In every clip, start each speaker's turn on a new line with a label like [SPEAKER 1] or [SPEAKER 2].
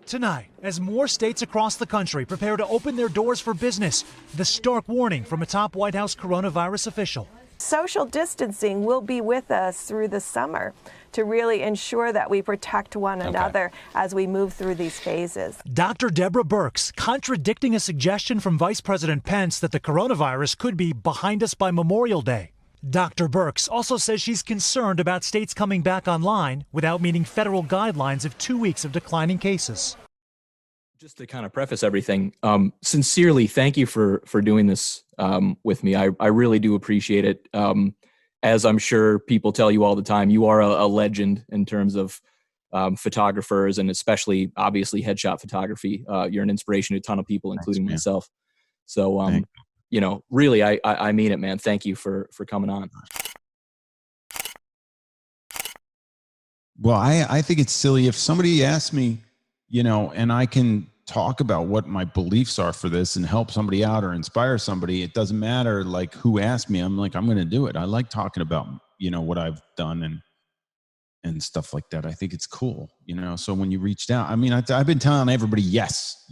[SPEAKER 1] Tonight, as more states across the country prepare to open their doors for business, the stark warning from a top White House coronavirus official.
[SPEAKER 2] Social distancing will be with us through the summer to really ensure that we protect one another as we move through these phases.
[SPEAKER 1] Dr. Deborah Birx contradicting a suggestion from Vice President Pence that the coronavirus could be behind us by Memorial Day. Dr. Birx also says she's concerned about states coming back online without meeting federal guidelines of 2 weeks of declining cases.
[SPEAKER 3] Just to kind of preface everything, sincerely, thank you for doing this with me. I really do appreciate it. As I'm sure people tell you all the time, you are a legend in terms of photographers, and especially, obviously, headshot photography. You're an inspiration to a ton of people, including myself. So, you know, really, I mean it, man. Thank you for coming on.
[SPEAKER 4] Well, I think it's silly if somebody asks me, you know, and I can talk about what my beliefs are for this and help somebody out or inspire somebody. It doesn't matter like who asked me. I'm like, I'm going to do it. I like talking about, you know, what I've done and stuff like that. I think it's cool, you know? So when you reached out, I mean, I've been telling everybody, yes,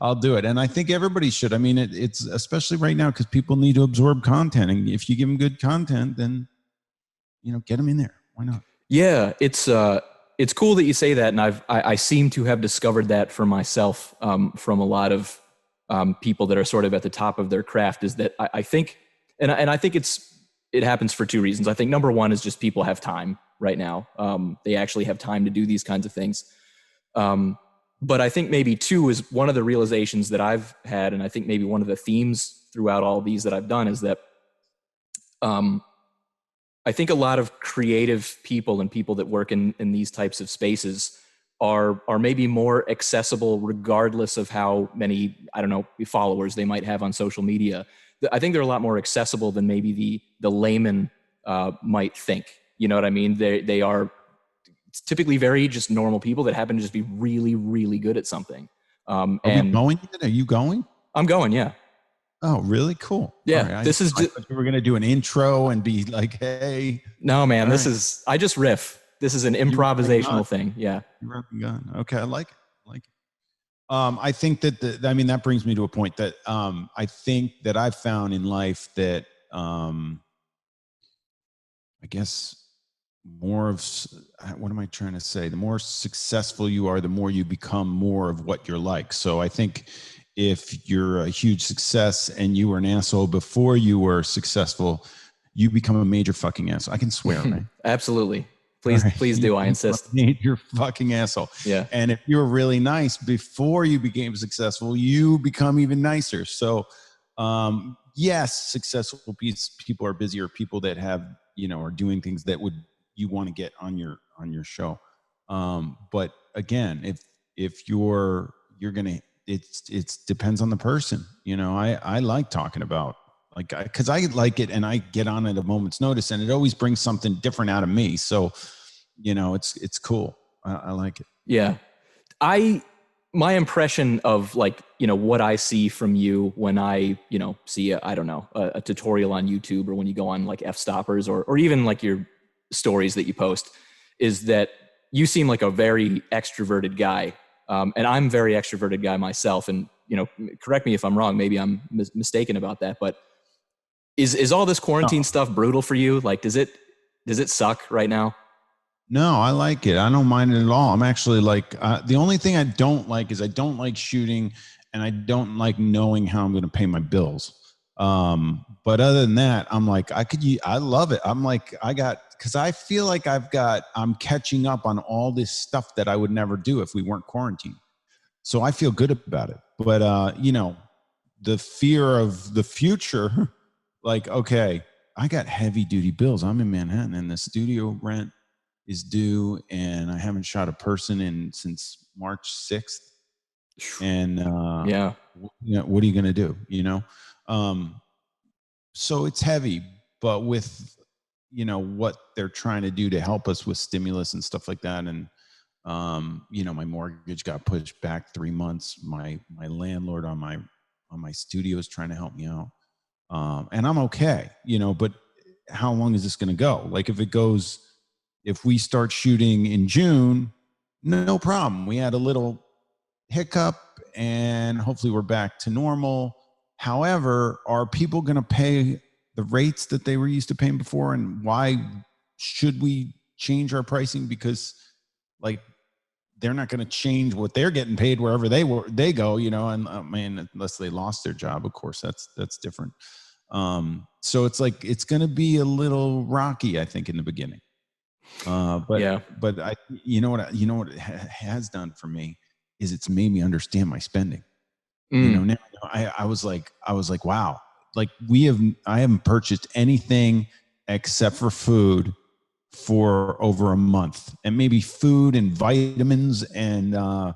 [SPEAKER 4] I'll do it. And I think everybody should. I mean, it's especially right now because people need to absorb content. And if you give them good content, then, you know, get them in there. Why not?
[SPEAKER 3] Yeah, it's cool that you say that, and I seem to have discovered that for myself from a lot of people that are sort of at the top of their craft. Is that I think, and I think it happens for two reasons. I think number one is just people have time right now. They actually have time to do these kinds of things. But I think maybe two is one of the realizations that I've had, and I think maybe one of the themes throughout all of these that I've done is that I think a lot of creative people and people that work in these types of spaces are maybe more accessible regardless of how many, I don't know, followers they might have on social media. I think they're a lot more accessible than maybe the layman might think. You know what I mean? They are typically very just normal people that happen to just be really, really good at something.
[SPEAKER 4] Are we going? Are you going?
[SPEAKER 3] I'm going, yeah.
[SPEAKER 4] Oh, really? Cool.
[SPEAKER 3] Yeah,
[SPEAKER 4] right.
[SPEAKER 3] this is just,
[SPEAKER 4] we were going to do an intro and be like, hey.
[SPEAKER 3] No, man, this is, I just riff. This is an improvisational thing. Yeah.
[SPEAKER 4] You're running gun. Okay. I like it. I think that, I mean, that brings me to a point that I think that I've found in life that I guess more of, what am I trying to say? The more successful you are, the more you become more of what you're like. So I think if you're a huge success and you were an asshole before you were successful, you become a major fucking asshole. I can swear, right?
[SPEAKER 3] Absolutely. Please, right. Please do. I insist.
[SPEAKER 4] Major fucking asshole.
[SPEAKER 3] Yeah.
[SPEAKER 4] And if you're really nice before you became successful, you become even nicer. So, yes, successful people are busier. People that have, you know, are doing things that you want to get on your show. But again, if you're going to, it depends on the person. You know, I like talking about, like, because I like it and I get on at a moment's notice and it always brings something different out of me. So, you know, it's cool. I like it.
[SPEAKER 3] Yeah. My impression of, like, you know, what I see from you when I, you know, see a tutorial on YouTube, or when you go on like F-stoppers or even like your stories that you post, is that you seem like a very extroverted guy. And I'm a very extroverted guy myself. And, you know, correct me if I'm wrong, maybe I'm mistaken about that, but is all this quarantine stuff brutal for you? Like, does it suck right now?
[SPEAKER 4] No, I like it. I don't mind it at all. I'm actually like, the only thing I don't like is I don't like shooting, and I don't like knowing how I'm going to pay my bills. But other than that, I'm like, I love it. I'm like, cause I feel like I'm catching up on all this stuff that I would never do if we weren't quarantined. So I feel good about it. But, you know, the fear of the future, like, okay, I got heavy duty bills. I'm in Manhattan and the studio rent is due, and I haven't shot a person since March 6th. And,
[SPEAKER 3] yeah,
[SPEAKER 4] what are you going to do? You know? So it's heavy, but with, you know, what they're trying to do to help us with stimulus and stuff like that. And, you know, my mortgage got pushed back 3 months. My landlord on my studio is trying to help me out. And I'm okay, you know, but how long is this going to go? Like, if we start shooting in June no problem. We had a little hiccup and hopefully we're back to normal. However, are people going to pay the rates that they were used to paying before? And why should we change our pricing? Because like, they're not going to change what they're getting paid wherever they go, and I mean, unless they lost their job, of course, that's different. So it's like, it's going to be a little rocky, I think, in the beginning. But you know what it has done for me is it's made me understand my spending. Now I was like, wow, like I haven't purchased anything except for food for over a month, and maybe food and vitamins and a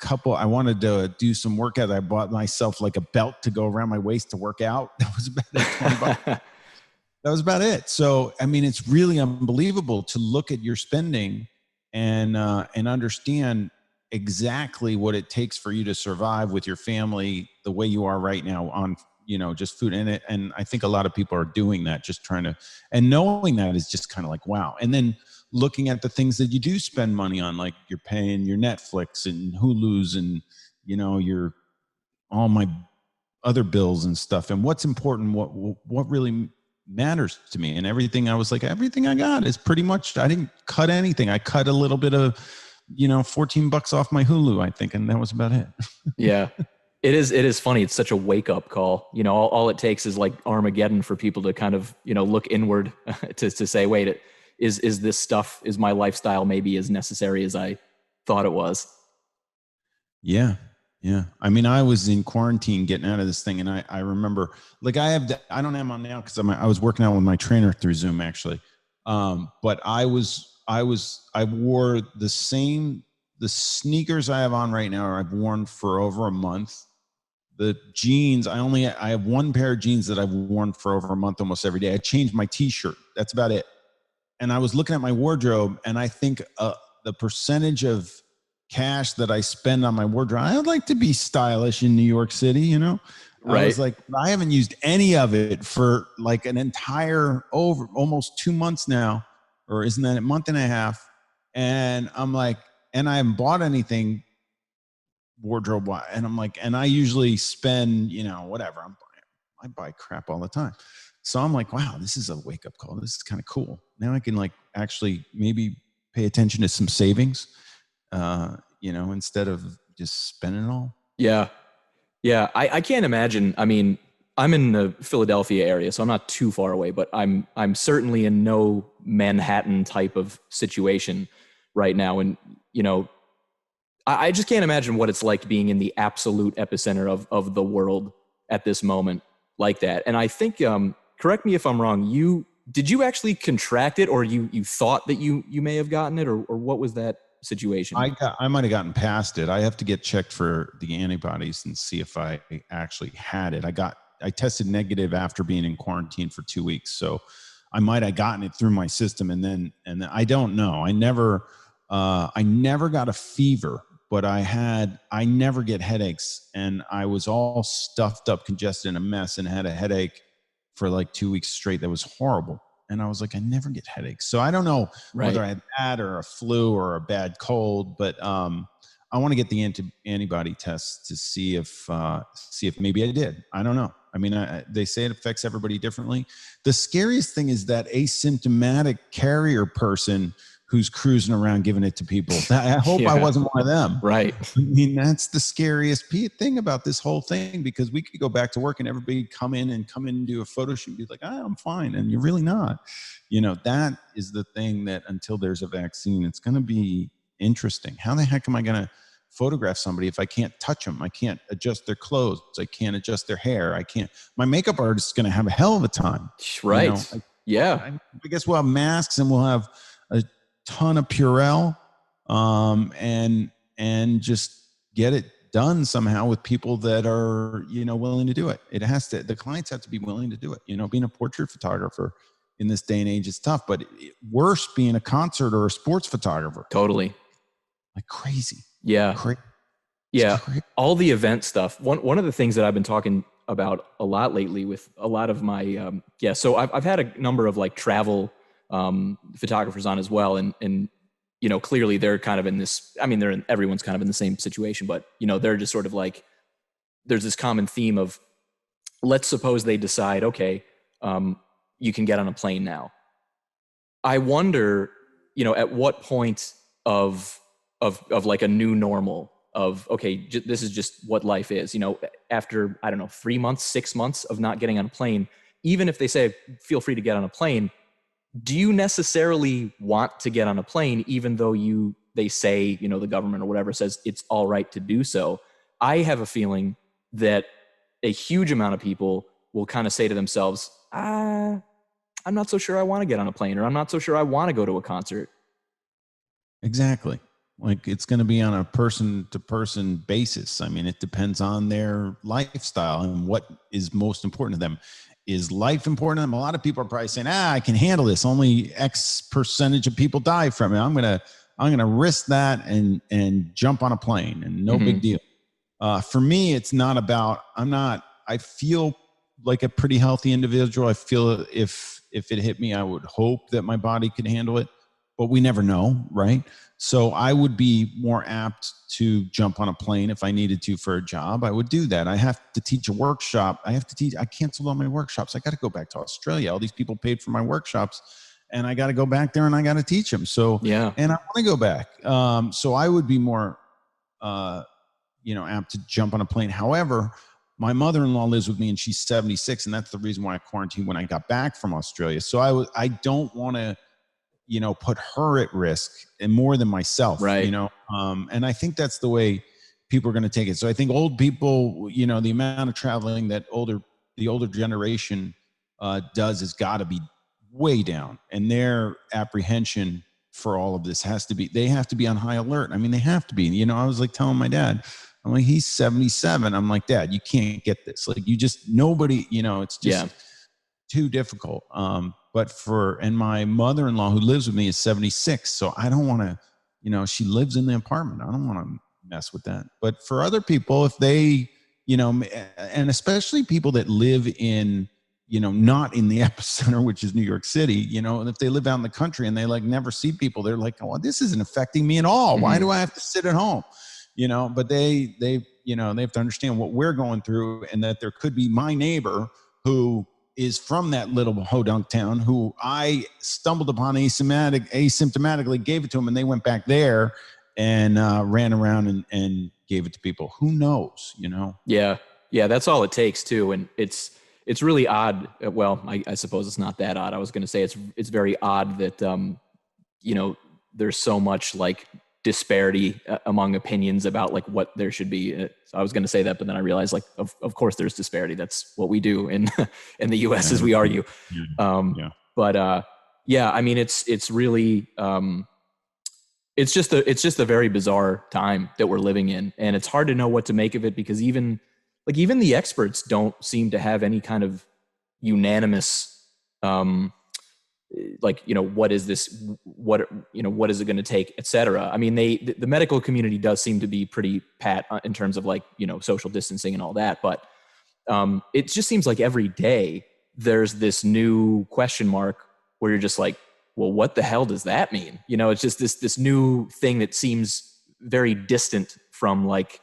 [SPEAKER 4] couple. I wanted to do some workout. I bought myself like a belt to go around my waist to work out. That was about $20. That was about it. So, I mean, it's really unbelievable to look at your spending and understand exactly what it takes for you to survive with your family the way you are right now on, just food in it. And I think a lot of people are doing that, just trying to, and knowing that is just kind of like, wow. And then looking at the things that you do spend money on, like you're paying your Netflix and Hulu's and, your, all my other bills and stuff, and what's important, what really matters to me, and everything. I was like, everything I got is pretty much, I didn't cut anything. I cut a little bit of, $14 off my Hulu, I think. And that was about it.
[SPEAKER 3] Yeah. It is funny. It's such a wake up call. All it takes is like Armageddon for people to kind of, look inward to say, wait, is this stuff, is my lifestyle maybe as necessary as I thought it was?
[SPEAKER 4] Yeah. Yeah. I mean, I was in quarantine getting out of this thing. And I remember, like, I don't have them on now because I was working out with my trainer through Zoom, actually. But I wore the sneakers I have on right now, I've worn for over a month. The jeans, I have one pair of jeans that I've worn for over a month almost every day. I changed my t-shirt. That's about it. And I was looking at my wardrobe, and I think the percentage of cash that I spend on my wardrobe, I would like to be stylish in New York City, Right. I was like, I haven't used any of it for like an entire almost 2 months now, or isn't that a month and a half? And I'm like, and I haven't bought anything wardrobe wise. And I'm like, and I usually spend, whatever. I buy crap all the time. So I'm like, wow, this is a wake up call. This is kind of cool. Now I can like actually maybe pay attention to some savings, instead of just spending it all.
[SPEAKER 3] Yeah. Yeah. I can't imagine. I mean, I'm in the Philadelphia area, so I'm not too far away, but I'm certainly in no Manhattan type of situation right now. And, I just can't imagine what it's like being in the absolute epicenter of the world at this moment like that. And I think, correct me if I'm wrong, did you actually contract it, or you thought that you may have gotten it, or what was that situation?
[SPEAKER 4] I might have gotten past it. I have to get checked for the antibodies and see if I actually had it. I tested negative after being in quarantine for 2 weeks. So I might have gotten it through my system. And then I don't know. I never got a fever, but I never get headaches, and I was all stuffed up, congested, and a mess, and had a headache for like 2 weeks straight. That was horrible. And I was like, I never get headaches. So I don't know whether I had that or a flu or a bad cold, but I want to get the antibody tests to see if maybe I did. I don't know. I mean, they say it affects everybody differently. The scariest thing is that asymptomatic carrier person who's cruising around giving it to people. I hope I wasn't one of them.
[SPEAKER 3] Right.
[SPEAKER 4] I mean, that's the scariest thing about this whole thing, because we could go back to work and everybody come in and do a photo shoot and be like, I'm fine. And you're really not. That is the thing that until there's a vaccine, it's going to be interesting. How the heck am I going to photograph somebody if I can't touch them? I can't adjust their clothes. I can't adjust their hair. My makeup artist is going to have a hell of a time.
[SPEAKER 3] Right. Yeah.
[SPEAKER 4] I guess we'll have masks, and we'll have a ton of Purell, and just get it done somehow with people that are, willing to do it. The clients have to be willing to do it. Being a portrait photographer in this day and age is tough, but worse being a concert or a sports photographer.
[SPEAKER 3] Totally.
[SPEAKER 4] Like crazy.
[SPEAKER 3] Yeah. Yeah. All the event stuff. One of the things that I've been talking about a lot lately with a lot of my, so I've had a number of like travel photographers on as well. And clearly they're kind of in this, I mean, everyone's kind of in the same situation, but, they're just sort of like, there's this common theme of, let's suppose they decide, okay, you can get on a plane now. I wonder, at what point of like a new normal of, okay, this is just what life is, after, I don't know, 3 months, 6 months of not getting on a plane, even if they say, feel free to get on a plane, do you necessarily want to get on a plane, even though they say, the government or whatever says it's all right to do so? I have a feeling that a huge amount of people will kind of say to themselves, I'm not so sure I want to get on a plane, or I'm not so sure I want to go to a concert.
[SPEAKER 4] Exactly. Like, it's going to be on a person to person basis. I mean, it depends on their lifestyle and what is most important to them. Is life important to them? A lot of people are probably saying, I can handle this. Only X percentage of people die from it. I'm going to risk that and jump on a plane, and no big deal. For me, it's not about, I feel like a pretty healthy individual. I feel if it hit me, I would hope that my body could handle it, but we never know, right? So I would be more apt to jump on a plane if I needed to for a job. I would do that. I have to teach a workshop. I canceled all my workshops. I got to go back to Australia. All these people paid for my workshops, and I got to go back there and I got to teach them. So,
[SPEAKER 3] yeah.
[SPEAKER 4] And I want to go back. So I would be more, apt to jump on a plane. However, my mother-in-law lives with me and she's 76. And that's the reason why I quarantined when I got back from Australia. So I don't want to, put her at risk, and more than myself,
[SPEAKER 3] right.
[SPEAKER 4] And I think that's the way people are going to take it. So I think old people, the amount of traveling that the older generation does has got to be way down, and their apprehension for all of this they have to be on high alert. I mean, they have to be, I was like telling my dad, I'm like, he's 77. I'm like, Dad, you can't get this. Like, nobody, it's just too difficult. And my mother-in-law who lives with me is 76. So I don't want to, she lives in the apartment. I don't want to mess with that. But for other people, if they, and especially people that live in, not in the epicenter, which is New York City, and if they live out in the country and they like never see people, they're like, oh, this isn't affecting me at all. Why do I have to sit at home? But they have to understand what we're going through, and that there could be my neighbor who is from that little hodunk town who I stumbled upon asymptomatically, gave it to them, and they went back there and ran around and gave it to people. Who knows,
[SPEAKER 3] Yeah. Yeah. That's all it takes too. And it's really odd. Well, I suppose it's not that odd. I was going to say it's very odd that, there's so much like disparity among opinions about like what there should be. So I was going to say that, but then I realized like, of course there's disparity. That's what we do in the US as we argue. But I mean, it's really, it's just a very bizarre time that we're living in, and it's hard to know what to make of it, because even the experts don't seem to have any kind of unanimous, what is this, what is it going to take, et cetera. I mean, the medical community does seem to be pretty pat in terms of like, social distancing and all that. But it just seems like every day there's this new question mark where you're just like, well, what the hell does that mean? It's just this new thing that seems very distant from like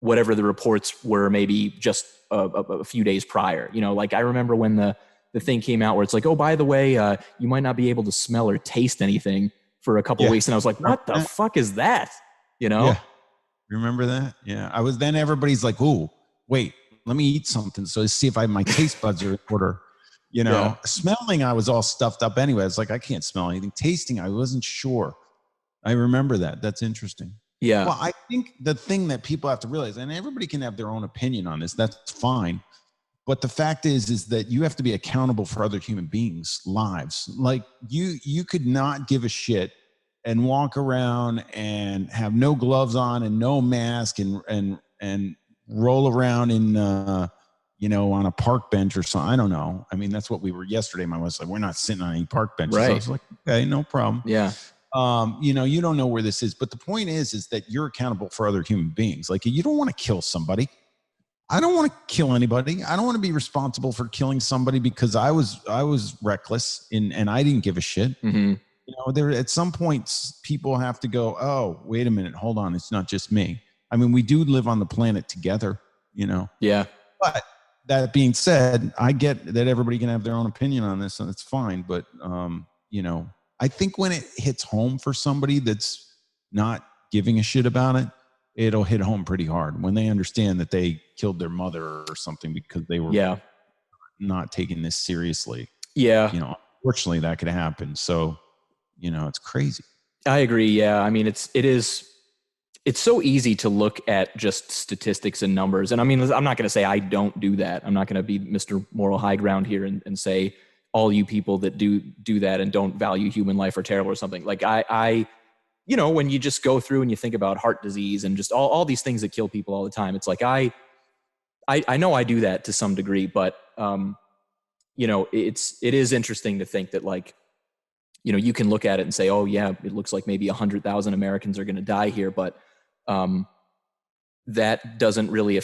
[SPEAKER 3] whatever the reports were maybe just a few days prior. Like I remember when the thing came out where it's like, oh, by the way, you might not be able to smell or taste anything for a couple of weeks. And I was like, what the fuck is that?
[SPEAKER 4] Yeah. Remember that? Yeah. Then everybody's like, oh, wait, let me eat something. So let's see if my taste buds are in order. Smelling, I was all stuffed up anyway. It's like, I can't smell anything. Tasting, I wasn't sure. I remember that. That's interesting.
[SPEAKER 3] Yeah.
[SPEAKER 4] Well, I think the thing that people have to realize, and everybody can have their own opinion on this, that's fine. But the fact is that you have to be accountable for other human beings' lives. Like you could not give a shit and walk around and have no gloves on and no mask and roll around in, on a park bench or something. I don't know. I mean, that's what we were yesterday. My wife was like, we're not sitting on any park benches.
[SPEAKER 3] Right.
[SPEAKER 4] So I was like, okay, no problem.
[SPEAKER 3] Yeah.
[SPEAKER 4] You don't know where this is, but the point is that you're accountable for other human beings. Like, you don't want to kill somebody. I don't want to kill anybody. I don't want to be responsible for killing somebody because I was reckless and I didn't give a shit.
[SPEAKER 3] Mm-hmm.
[SPEAKER 4] You know, there at some points people have to go, oh, wait a minute, hold on, it's not just me. I mean, we do live on the planet together, you know.
[SPEAKER 3] Yeah.
[SPEAKER 4] But that being said, I get that everybody can have their own opinion on this, and it's fine. But you know, I think when it hits home for somebody that's not giving a shit about it, it'll hit home pretty hard when they understand that they killed their mother or something because they were not taking this seriously.
[SPEAKER 3] Yeah.
[SPEAKER 4] You know, unfortunately that could happen. So, you know, it's crazy.
[SPEAKER 3] I agree. Yeah. I mean, it's so easy to look at just statistics and numbers. And I mean, I'm not going to say I don't do that. I'm not going to be Mr. Moral High Ground here and say all you people that do that and don't value human life are terrible or something. Like I, you know, when you just go through and you think about heart disease and just all these things that kill people all the time, it's like, I know I do that to some degree, but, you know, it is interesting to think that, like, you know, you can look at it and say, oh yeah, it looks like maybe 100,000 Americans are going to die here. But, that doesn't really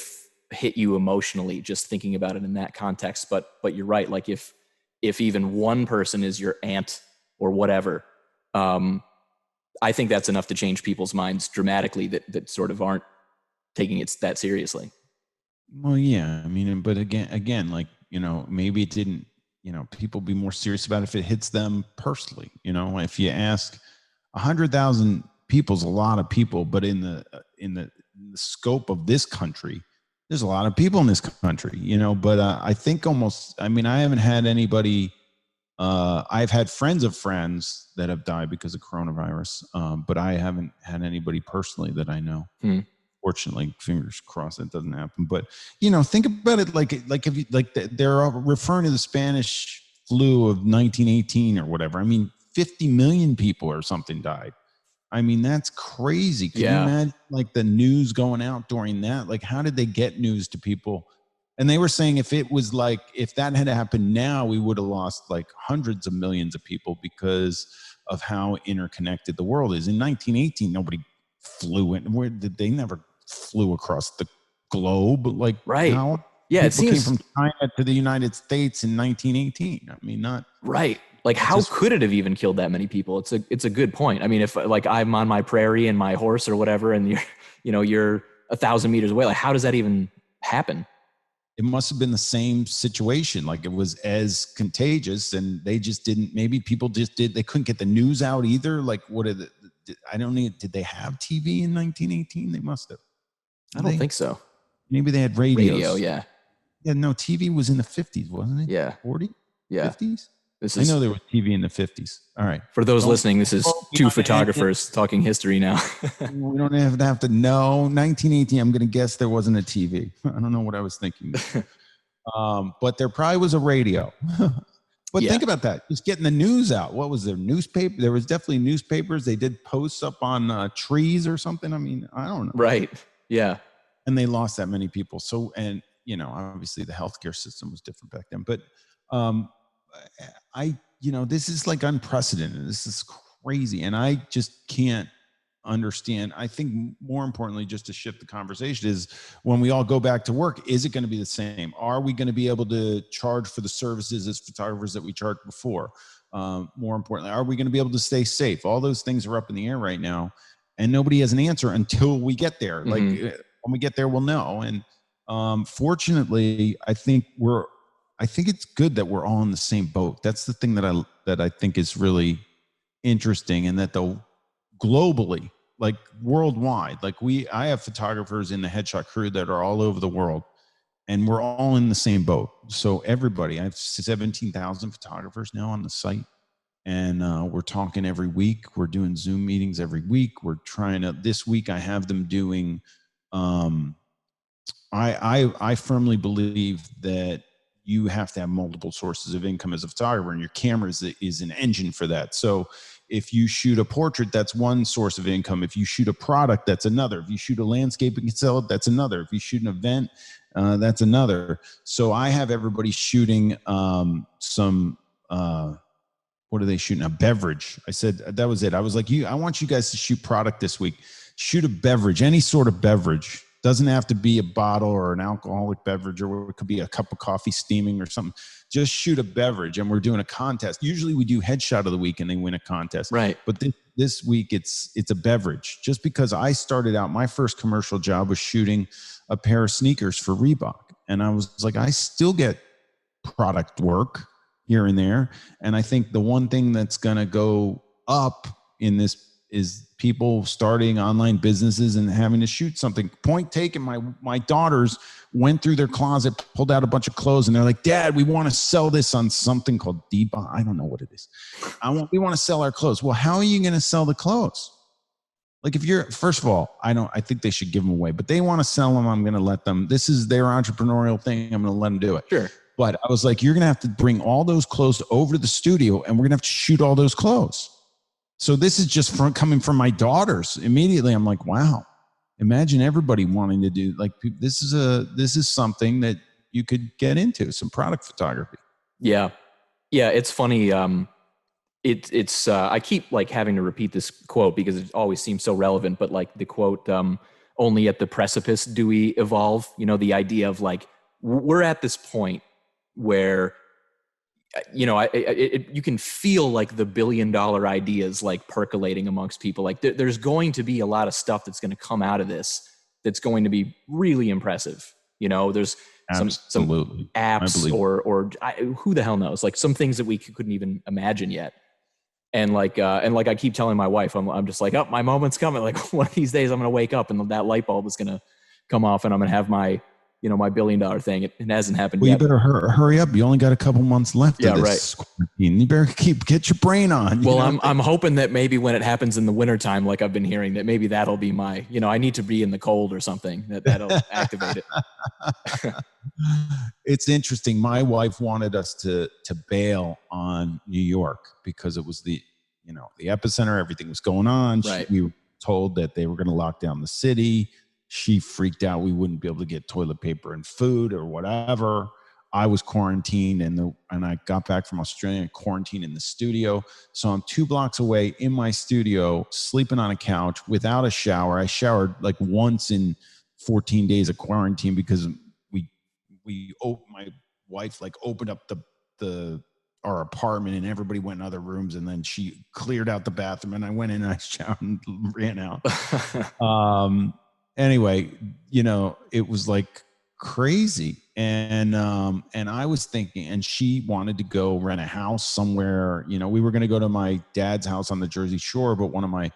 [SPEAKER 3] hit you emotionally, just thinking about it in that context. But you're right. Like if even one person is your aunt or whatever, I think that's enough to change people's minds dramatically that sort of aren't taking it that seriously.
[SPEAKER 4] Well, yeah, I mean, but again, like, you know, maybe it didn't, you know, people be more serious about it if it hits them personally. You know, if you ask 100,000 people's a lot of people, but in the scope of this country, there's a lot of people in this country, you know, but I think I mean, I haven't had anybody, I've had friends of friends that have died because of coronavirus, but I haven't had anybody personally that I know. Fortunately, fingers crossed that doesn't happen. But, you know, think about it like if you they're referring to the Spanish flu of 1918 or whatever. I mean, 50 million people or something died. I mean, that's crazy. Can you imagine like the news going out during that? Like, how did they get news to people? And they were saying if that had happened now, we would have lost like hundreds of millions of people because of how interconnected the world is. In 1918, nobody flew in. They never flew across the globe. Like,
[SPEAKER 3] right.
[SPEAKER 4] How
[SPEAKER 3] yeah,
[SPEAKER 4] people came from China to the United States in 1918. I mean, not
[SPEAKER 3] right. Like, how could it have even killed that many people? It's a good point. I mean, if like I'm on my prairie and my horse or whatever, and you're 1,000 meters away, like, how does that even happen?
[SPEAKER 4] It must have been the same situation. Like, it was as contagious, and they just didn't. Maybe people just they couldn't get the news out either. Like, I don't know. Did they have TV in 1918? They must have.
[SPEAKER 3] I don't think so.
[SPEAKER 4] Maybe they had radios.
[SPEAKER 3] Radio, yeah.
[SPEAKER 4] Yeah, no, TV was in the 50s, wasn't it?
[SPEAKER 3] Yeah.
[SPEAKER 4] 40?
[SPEAKER 3] Yeah.
[SPEAKER 4] 50s? I know there was TV in the 50s. All right.
[SPEAKER 3] For those listening, this is two photographers talking history now.
[SPEAKER 4] We don't have to know. 1918, I'm going to guess there wasn't a TV. I don't know what I was thinking. But there probably was a radio. But think about that. Just getting the news out. What was there? Newspaper? There was definitely newspapers. They did posts up on trees or something. I mean, I don't know.
[SPEAKER 3] Right. Yeah.
[SPEAKER 4] And they lost that many people. So, and, you know, obviously the healthcare system was different back then. But this is like unprecedented. This is crazy. And I just can't understand. I think more importantly, just to shift the conversation, is when we all go back to work, is it going to be the same? Are we going to be able to charge for the services as photographers that we charged before? More importantly, are we going to be able to stay safe? All those things are up in the air right now, and nobody has an answer until we get there. Mm-hmm. Like, when we get there, we'll know. And fortunately, I think it's good that we're all in the same boat. That's the thing that I think is really interesting, and that globally, like worldwide, like I have photographers in the headshot crew that are all over the world, and we're all in the same boat. So everybody, I have 17,000 photographers now on the site, and we're talking every week. We're doing Zoom meetings every week. We're trying to, this week I have them doing, I firmly believe that you have to have multiple sources of income as a photographer, and your camera is an engine for that. So if you shoot a portrait, that's one source of income. If you shoot a product, that's another. If you shoot a landscape and can sell it, that's another. If you shoot an event, that's another. So I have everybody shooting what are they shooting? A beverage. I said, that was it. I was like, I want you guys to shoot product this week. Shoot a beverage, any sort of beverage Doesn't have to be a bottle or an alcoholic beverage, or it could be a cup of coffee steaming or something. Just shoot a beverage, and we're doing a contest. Usually we do headshot of the week and they win a contest.
[SPEAKER 3] Right.
[SPEAKER 4] But this week it's a beverage, just because I started out, my first commercial job was shooting a pair of sneakers for Reebok. And I was like, I still get product work here and there. And I think the one thing that's going to go up in this is people starting online businesses and having to shoot something. Point taken, my daughters went through their closet, pulled out a bunch of clothes, and they're like, Dad, we want to sell this on something called Depop. I don't know what it is. We want to sell our clothes. Well, how are you going to sell the clothes? Like, if you're, first of all, I think they should give them away, but they want to sell them. I'm going to let them, this is their entrepreneurial thing. I'm going to let them do it.
[SPEAKER 3] Sure.
[SPEAKER 4] But I was like, you're going to have to bring all those clothes over to the studio, and we're going to have to shoot all those clothes. So this is just coming from my daughters. Immediately, I'm like, wow, imagine everybody wanting to do, like, this is something that you could get into, some product photography.
[SPEAKER 3] Yeah. Yeah. It's funny. It's I keep like having to repeat this quote because it always seems so relevant, but like the quote, only at the precipice do we evolve. You know, the idea of like, we're at this point where, you know, you can feel like the $1 billion ideas like percolating amongst people. Like there's going to be a lot of stuff that's going to come out of this that's going to be really impressive. You know, there's some apps or who the hell knows, like some things that we couldn't even imagine yet. And like I keep telling my wife, I'm just like, oh, my moment's coming. Like one of these days I'm going to wake up and that light bulb is going to come off and I'm going to have my, you know, my $1 billion thing. It hasn't happened yet.
[SPEAKER 4] You better hurry up. You only got a couple months left.
[SPEAKER 3] Yeah,
[SPEAKER 4] of this quarantine. You better get your brain on.
[SPEAKER 3] Well, I'm hoping that maybe when it happens in the wintertime, like I've been hearing, that maybe that'll be my, you know, I need to be in the cold or something that'll activate it.
[SPEAKER 4] It's interesting. My wife wanted us to bail on New York because it was the epicenter. Everything was going on.
[SPEAKER 3] Right.
[SPEAKER 4] We were told that they were going to lock down the city. She freaked out we wouldn't be able to get toilet paper and food or whatever. I was quarantined and I got back from Australia and quarantined in the studio. So I'm 2 blocks away in my studio, sleeping on a couch without a shower. I showered like once in 14 days of quarantine because my wife like opened up our apartment and everybody went in other rooms, and then she cleared out the bathroom and I went in and I showered and ran out. Anyway, you know, it was like crazy. And I was thinking, and she wanted to go rent a house somewhere. You know, we were going to go to my dad's house on the Jersey Shore, but one of my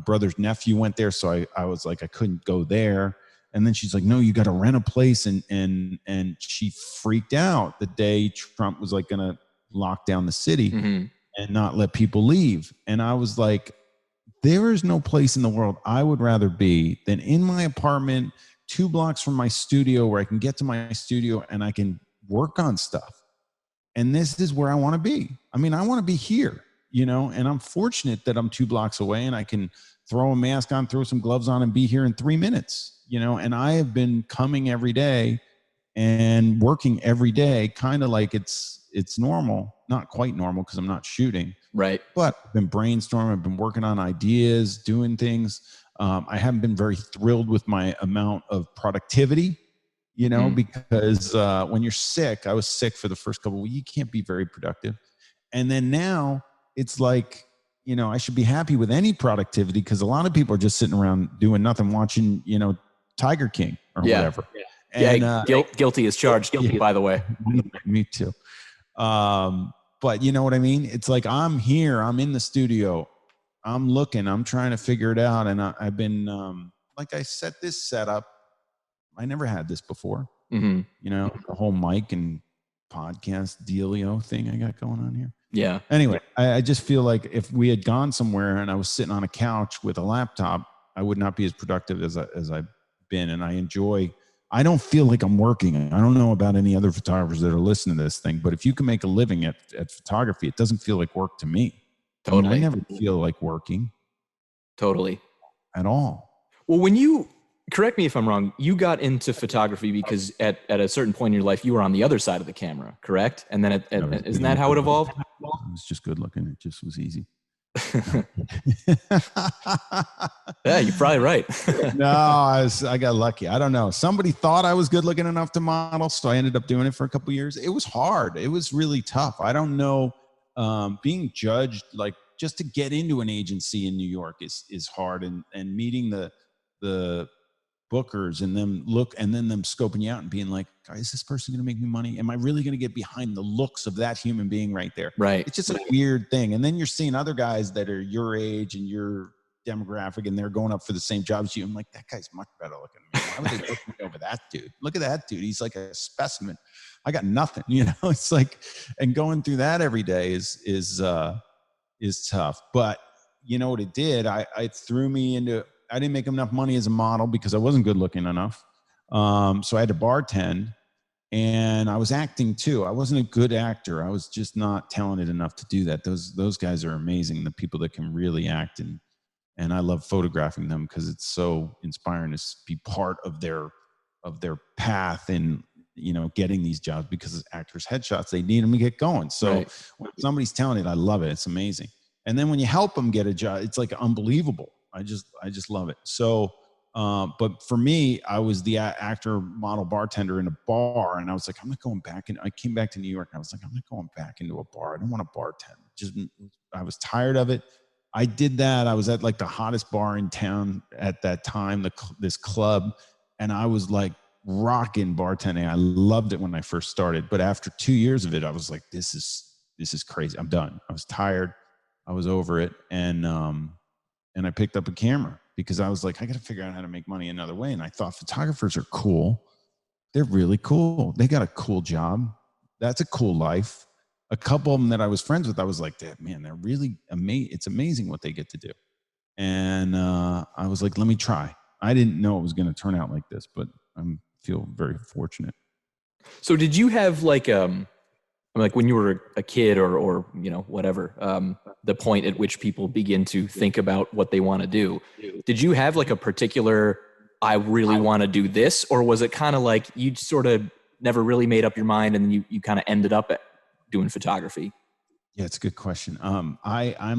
[SPEAKER 4] brother's nephew went there. So I was like, I couldn't go there. And then she's like, no, you got to rent a place. And she freaked out the day Trump was like going to lock down the city and not let people leave. And I was like, there is no place in the world I would rather be than in my apartment 2 blocks from my studio, where I can get to my studio and I can work on stuff. And this is where I want to be. I mean, I want to be here, you know, and I'm fortunate that I'm 2 blocks away and I can throw a mask on, throw some gloves on and be here in 3 minutes. You know, and I have been coming every day and working every day, kind of like it's normal, not quite normal because I'm not shooting.
[SPEAKER 3] Right.
[SPEAKER 4] But I've been brainstorming, I've been working on ideas, doing things. I haven't been very thrilled with my amount of productivity, you know, because when you're sick, I was sick for the first couple of weeks, you can't be very productive. And then now it's like, you know, I should be happy with any productivity because a lot of people are just sitting around doing nothing, watching, you know, Tiger King or whatever.
[SPEAKER 3] Yeah.
[SPEAKER 4] And,
[SPEAKER 3] guilty as charged. Guilty, by the way.
[SPEAKER 4] Me too. But you know what I mean? It's like, I'm here, I'm in the studio, I'm looking, I'm trying to figure it out. And I've been, like I set this setup. I never had this before, you know, the whole mic and podcast dealio thing I got going on here.
[SPEAKER 3] Yeah.
[SPEAKER 4] Anyway, I just feel like if we had gone somewhere and I was sitting on a couch with a laptop, I would not be as productive as I've been. And I don't feel like I'm working. I don't know about any other photographers that are listening to this thing, but if you can make a living at photography, it doesn't feel like work to me.
[SPEAKER 3] Totally.
[SPEAKER 4] I mean, I never feel like working.
[SPEAKER 3] Totally.
[SPEAKER 4] At all.
[SPEAKER 3] Well, correct me if I'm wrong, you got into photography because at a certain point in your life, you were on the other side of the camera, correct? And then isn't that how it evolved?
[SPEAKER 4] It was just good looking. It just was easy.
[SPEAKER 3] Yeah, you're probably right.
[SPEAKER 4] No, I got lucky. I don't know. Somebody thought I was good looking enough to model, so I ended up doing it for a couple of years. It was hard. It was really tough. I don't know. Being judged, like just to get into an agency in New York is hard, and meeting the bookers and them scoping you out and being like, is this person going to make me money? Am I really going to get behind the looks of that human being right there?
[SPEAKER 3] Right.
[SPEAKER 4] It's just a weird thing. And then you're seeing other guys that are your age and your demographic, and they're going up for the same job as you. I'm like, that guy's much better looking than me. Why would they look me over that dude? Look at that dude. He's like a specimen. I got nothing, it's like, and going through that every day is tough. But you know what it did? I threw me into, I didn't make enough money as a model because I wasn't good looking enough. So I had to bartend, and I was acting too. I wasn't a good actor. I was just not talented enough to do that. Those guys are amazing. The people that can really act, and I love photographing them because it's so inspiring to be part of their path and, getting these jobs, because as actors' headshots, they need them to get going. So
[SPEAKER 3] Right.
[SPEAKER 4] when somebody's talented, I love it. It's amazing. And then when you help them get a job, it's like unbelievable. I just love it. So, but for me, I was the actor, model, bartender in a bar, and I was like, I'm not going back. And I came back to New York, and I was like, I'm not going back into a bar. I don't want to bartend. I was tired of it. I did that. I was at like the hottest bar in town at that time, this club, and I was like rocking bartending. I loved it when I first started, but after 2 years of it, I was like, this is crazy. I'm done. I was tired. I was over it, and I picked up a camera because I was like, I got to figure out how to make money another way. And I thought photographers are cool. They're really cool. They got a cool job. That's a cool life. A couple of them that I was friends with, I was like, man, they're really amazing. It's amazing what they get to do. And I was like, let me try. I didn't know it was going to turn out like this, but I feel very fortunate.
[SPEAKER 3] So did you have like when you were a kid or whatever, the point at which people begin to think about what they want to do, did you have like a particular, I really want to do this, or was it kind of like you sort of never really made up your mind and you kind of ended up doing photography?
[SPEAKER 4] Yeah, it's a good question. I'm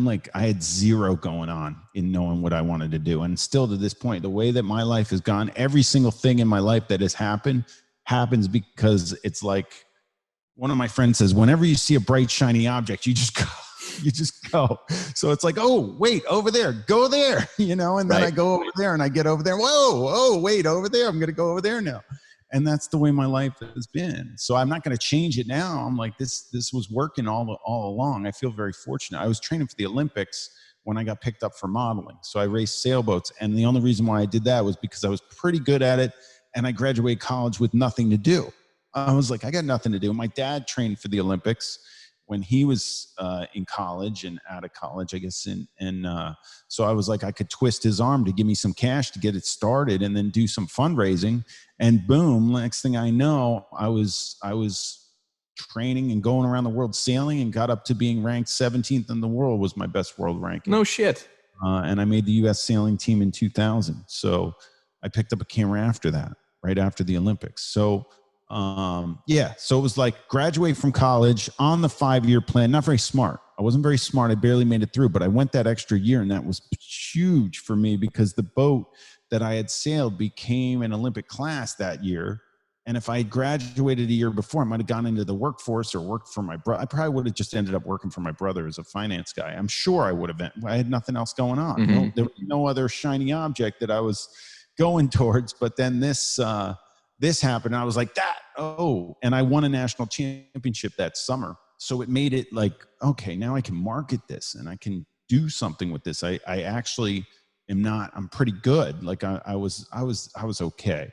[SPEAKER 4] like, I had zero going on in knowing what I wanted to do. And still to this point, the way that my life has gone, every single thing in my life that has happened happens because it's like, one of my friends says, whenever you see a bright, shiny object, you just go. You just go. So it's like, oh, wait, over there, go there, and then right. I go over there and I get over there. Whoa, oh, wait, over there. I'm going to go over there now. And that's the way my life has been. So I'm not going to change it now. I'm like, this was working all along. I feel very fortunate. I was training for the Olympics when I got picked up for modeling. So I raced sailboats. And the only reason why I did that was because I was pretty good at it. And I graduated college with nothing to do. I was like, I got nothing to do. My dad trained for the Olympics when he was in college and out of college, I guess. And so I was like, I could twist his arm to give me some cash to get it started and then do some fundraising. And boom, next thing I know, I was training and going around the world sailing and got up to being ranked 17th in the world was my best world ranking.
[SPEAKER 3] No shit.
[SPEAKER 4] And I made the U.S. sailing team in 2000. So I picked up a camera after that, right after the Olympics. So so it was like graduate from college on the 5-year plan. Not very smart. I wasn't very smart. I barely made it through, but I went that extra year, and that was huge for me because the boat that I had sailed became an Olympic class that year. And if I had graduated a year before, I might have gone into the workforce or worked for my brother. I probably would have just ended up working for my brother as a finance guy. I'm sure I would have. I had nothing else going on.
[SPEAKER 3] Mm-hmm.
[SPEAKER 4] There was no other shiny object that I was going towards. But then this happened, and I was like, and I won a national championship that summer. So it made it like, okay, now I can market this and I can do something with this. I actually I'm pretty good. Like I was okay,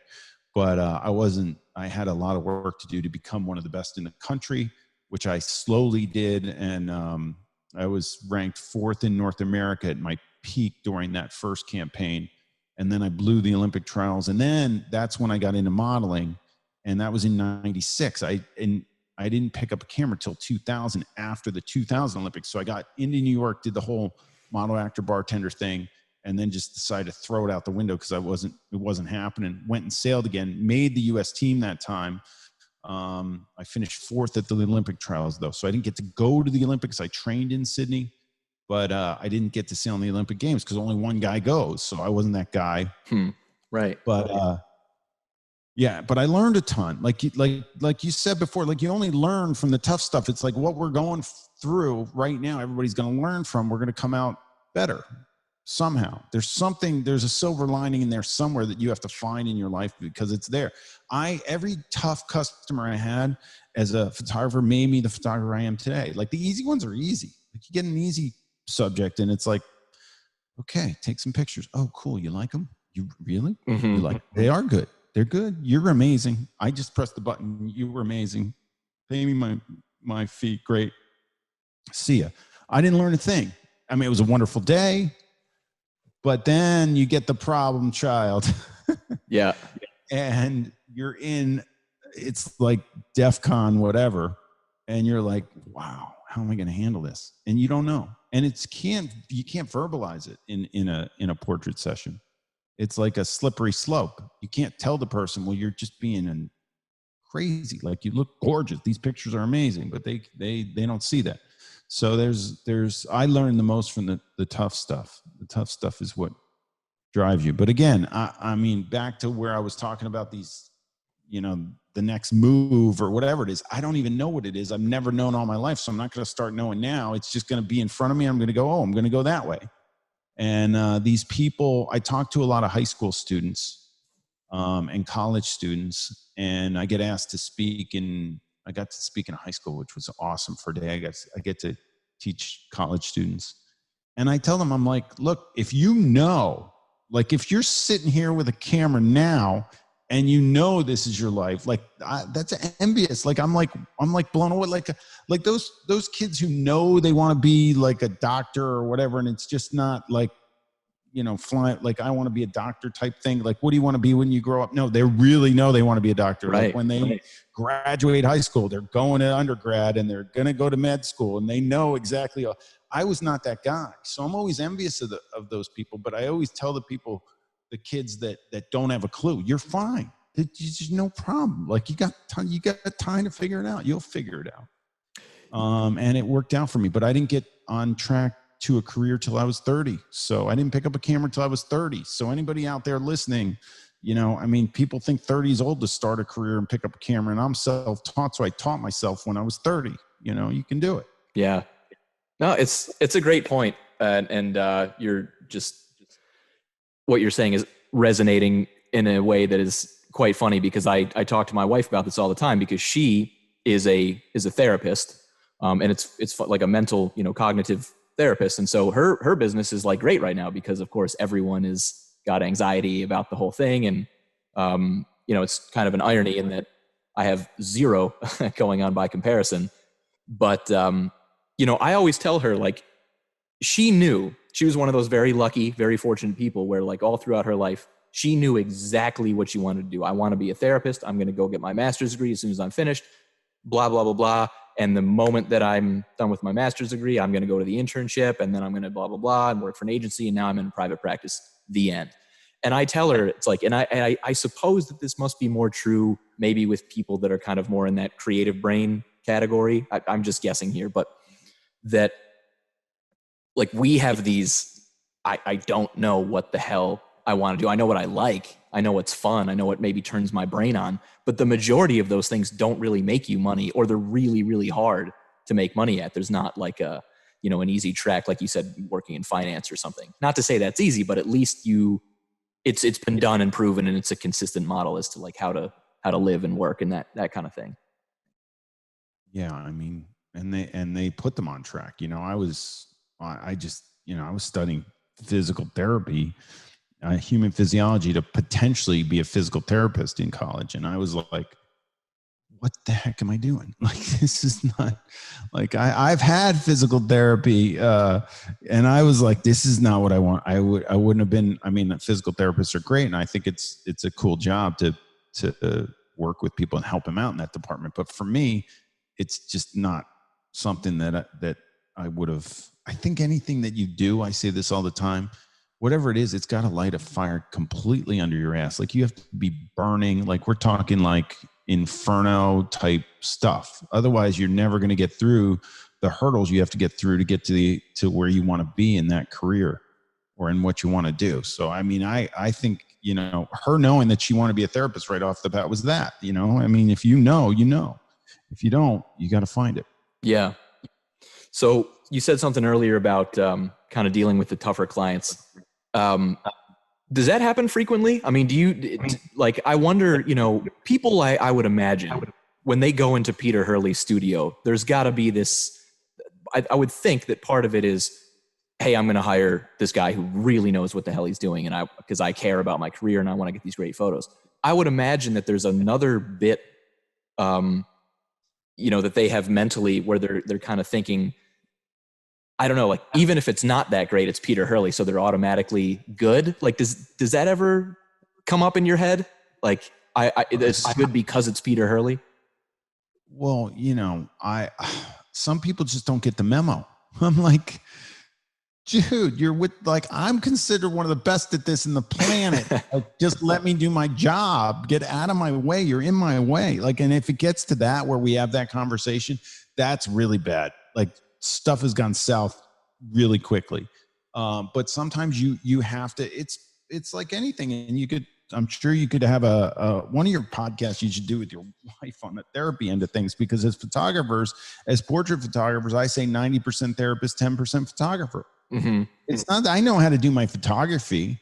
[SPEAKER 4] but I had a lot of work to do to become one of the best in the country, which I slowly did. And I was ranked 4th in North America at my peak during that first campaign. And then I blew the Olympic trials. And then that's when I got into modeling. And that was in 96. I didn't pick up a camera till 2000 after the 2000 Olympics. So I got into New York, did the whole model, actor, bartender thing, and then just decided to throw it out the window because it wasn't happening. Went and sailed again, made the U.S. team that time. I finished 4th at the Olympic trials though. So I didn't get to go to the Olympics. I trained in Sydney. but I didn't get to sail in the Olympic Games because only one guy goes. So I wasn't that guy.
[SPEAKER 3] Right.
[SPEAKER 4] But yeah, but I learned a ton. Like you said before, like you only learn from the tough stuff. It's like what we're going through right now, everybody's going to learn from. We're going to come out better somehow. There's a silver lining in there somewhere that you have to find in your life because it's there. Every tough customer I had as a photographer made me the photographer I am today. Like the easy ones are easy. Like you get an easy subject and it's like, okay, take some pictures. Oh, cool. You like them? You really? You like, they are good. They're good. You're amazing. I just pressed the button. You were amazing. Pay me my fee. Great. See ya. I didn't learn a thing. I mean, it was a wonderful day, but then you get the problem child.
[SPEAKER 3] Yeah.
[SPEAKER 4] And it's like DEF CON, whatever. And you're like, wow, how am I going to handle this? And you don't know. And you can't verbalize it in a portrait session. It's like a slippery slope. You can't tell the person, well, you're just being crazy. Like you look gorgeous. These pictures are amazing, but they don't see that. So I learned the most from the tough stuff. The tough stuff is what drives you. But again, I mean, back to where I was talking about these, the next move or whatever it is. I don't even know what it is. I've never known all my life. So I'm not going to start knowing now. It's just going to be in front of me. I'm going to go, I'm going to go that way. And these people, I talk to a lot of high school students and college students, and I get asked to speak I got to speak in a high school, which was awesome for a day. I get to teach college students. And I tell them, I'm like, look, if if you're sitting here with a camera now and this is your life, like that's envious. Like I'm like blown away. Like those kids who know they want to be like a doctor or whatever, and it's just not like, flying, like I want to be a doctor type thing. Like, what do you want to be when you grow up? No, they really know they want to be a doctor.
[SPEAKER 3] Right.
[SPEAKER 4] Like when they graduate high school, they're going to undergrad and they're going to go to med school, and they know exactly. I was not that guy. So I'm always envious of those people, but I always tell the kids that don't have a clue, you're fine. There's no problem. Like you got time to figure it out. You'll figure it out. And it worked out for me, but I didn't get on track to a career till I was 30. So I didn't pick up a camera till I was 30. So anybody out there listening, people think 30 is old to start a career and pick up a camera, and I'm self-taught. So I taught myself when I was 30, you can do it.
[SPEAKER 3] Yeah. No, it's a great point. And you're just, what you're saying is resonating in a way that is quite funny, because I talk to my wife about this all the time, because she is a therapist. And it's like a mental, cognitive therapist. And so her business is like great right now, because of course everyone is got anxiety about the whole thing. And, it's kind of an irony in that I have zero going on by comparison. But, I always tell her, like, she was one of those very lucky, very fortunate people where, like, all throughout her life, she knew exactly what she wanted to do. I want to be a therapist. I'm going to go get my master's degree as soon as I'm finished, blah, blah, blah, blah. And the moment that I'm done with my master's degree, I'm going to go to the internship, and then I'm going to blah, blah, blah, and work for an agency. And now I'm in private practice, the end. And I tell her, it's like, and I suppose that this must be more true maybe with people that are kind of more in that creative brain category. I'm just guessing here, but that, like, we have these, I don't know what the hell I want to do. I know what I like. I know what's fun. I know what maybe turns my brain on. But the majority of those things don't really make you money, or they're really, really hard to make money at. There's not like an easy track, like you said, working in finance or something. Not to say that's easy, but at least it's been done and proven, and it's a consistent model as to like how to live and work and that kind of thing.
[SPEAKER 4] Yeah, I mean, and they put them on track. I was studying physical therapy, human physiology, to potentially be a physical therapist in college. And I was like, what the heck am I doing? Like, this is not like, I've had physical therapy. And I was like, this is not what I want. I wouldn't have been, physical therapists are great. And I think it's a cool job to work with people and help them out in that department. But for me, it's just not something that I would have. I think anything that you do, I say this all the time, whatever it is, it's got to light a fire completely under your ass. Like, you have to be burning, like we're talking like inferno type stuff. Otherwise, you're never going to get through the hurdles you have to get through to get to where you want to be in that career or in what you want to do. So, I mean, I think, you know, her knowing that she wanted to be a therapist right off the bat was that, you know, I mean, if you know, you know, if you don't, you got to find it.
[SPEAKER 3] Yeah. So you said something earlier about kind of dealing with the tougher clients. Does that happen frequently? I mean, do you like, I wonder, you know, people I would imagine when they go into Peter Hurley's studio, there's got to be this, I would think that part of it is, hey, I'm going to hire this guy who really knows what the hell he's doing. And because I care about my career and I want to get these great photos. I would imagine that there's another bit, you know, that they have mentally where they're kind of thinking, I don't know, like, even if it's not that great, it's Peter Hurley, so they're automatically good. Like, does that ever come up in your head? Like, it's good because it's Peter Hurley?
[SPEAKER 4] Well, you know, some people just don't get the memo. I'm like, dude, you're with, like, I'm considered one of the best at this in the planet. Like, just let me do my job. Get out of my way. You're in my way. Like, and if it gets to that where we have that conversation, that's really bad. Like, stuff has gone south really quickly. But sometimes you have to, it's like anything. And I'm sure you could have one of your podcasts you should do with your wife on the therapy end of things, because as photographers, as portrait photographers, I say 90% therapist, 10% photographer. Mm-hmm. It's not that I know how to do my photography.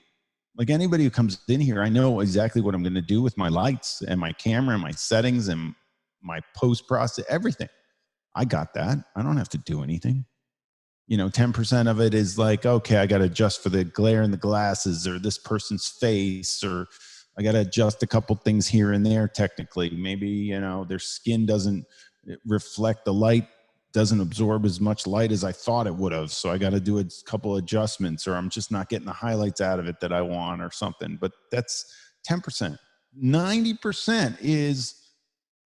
[SPEAKER 4] Like anybody who comes in here, I know exactly what I'm going to do with my lights and my camera and my settings and my post process, everything. I got that. I don't have to do anything. You know, 10% of it is like, okay, I got to adjust for the glare in the glasses or this person's face, or I got to adjust a couple things here and there. Technically, maybe, you know, their skin doesn't reflect the light, doesn't absorb as much light as I thought it would have. So I got to do a couple adjustments, or I'm just not getting the highlights out of it that I want or something. But that's 10%. 90% is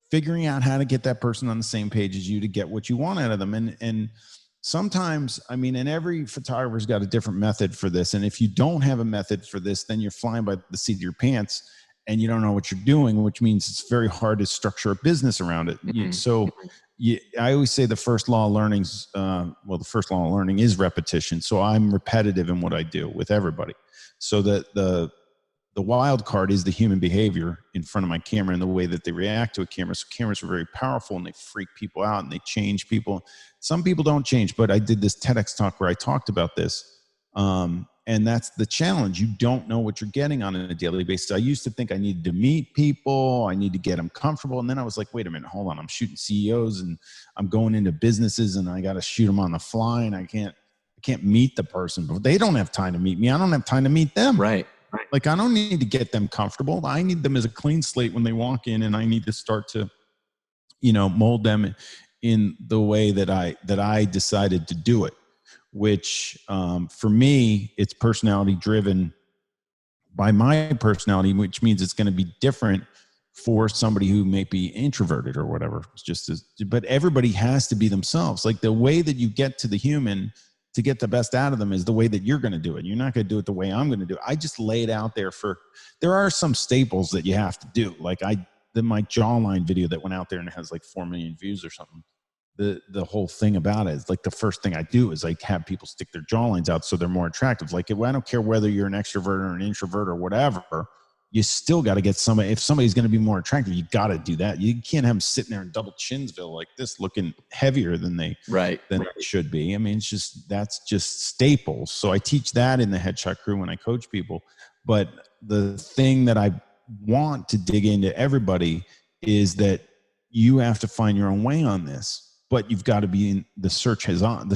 [SPEAKER 4] figuring out how to get that person on the same page as you to get what you want out of them. And sometimes, I mean, and every photographer's got a different method for this. And if you don't have a method for this, then you're flying by the seat of your pants and you don't know what you're doing, which means it's very hard to structure a business around it. Mm-hmm. So I always say the first law of learning is repetition. So I'm repetitive in what I do with everybody. So that the wild card is the human behavior in front of my camera and the way that they react to a camera. So cameras are very powerful and they freak people out and they change people. Some people don't change, but I did this TEDx talk where I talked about this. And that's the challenge. You don't know what you're getting on a daily basis. I used to think I needed to meet people. I need to get them comfortable. And then I was like, wait a minute, hold on. I'm shooting CEOs and I'm going into businesses and I got to shoot them on the fly and I can't meet the person, but they don't have time to meet me. I don't have time to meet them.
[SPEAKER 3] Right.
[SPEAKER 4] Like, I don't need to get them comfortable. I need them as a clean slate when they walk in, and I need to start to, you know, mold them in the way that I decided to do it, which for me, it's personality driven by my personality, which means it's going to be different for somebody who may be introverted or whatever. It's but everybody has to be themselves. Like, the way that you get to the human to get the best out of them is the way that you're going to do it. You're not going to do it the way I'm going to do it. I just lay it out there there are some staples that you have to do. Like my jawline video that went out there and it has like 4 million views or something. The whole thing about it is like, the first thing I do is like have people stick their jawlines out so they're more attractive. Like, I don't care whether you're an extrovert or an introvert or whatever, you still got to get somebody. If somebody's going to be more attractive, you got to do that. You can't have them sitting there in double chinsville like this, looking heavier than they should be. I mean, that's just staples. So I teach that in the headshot crew when I coach people. But the thing that I want to dig into everybody is that you have to find your own way on this, but you've got to be in the search is on.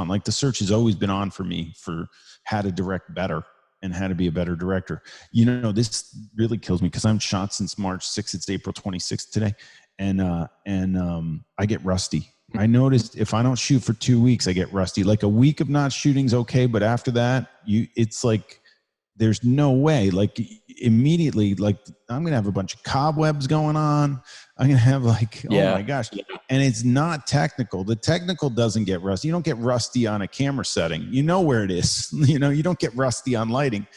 [SPEAKER 4] Like, the search has always been on for me for how to direct better and how to be a better director. You know, this really kills me because I'm shot since March 6th. It's April 26th today. And I get rusty. I noticed if I don't shoot for 2 weeks, I get rusty. Like, a week of not shooting's okay. But after that, it's like, there's no way. Like, immediately, like, I'm going to have a bunch of cobwebs going on. I'm going to have like, oh my gosh. Yeah. And it's not technical. The technical doesn't get rusty. You don't get rusty on a camera setting. You know where it is. You know, you don't get rusty on lighting.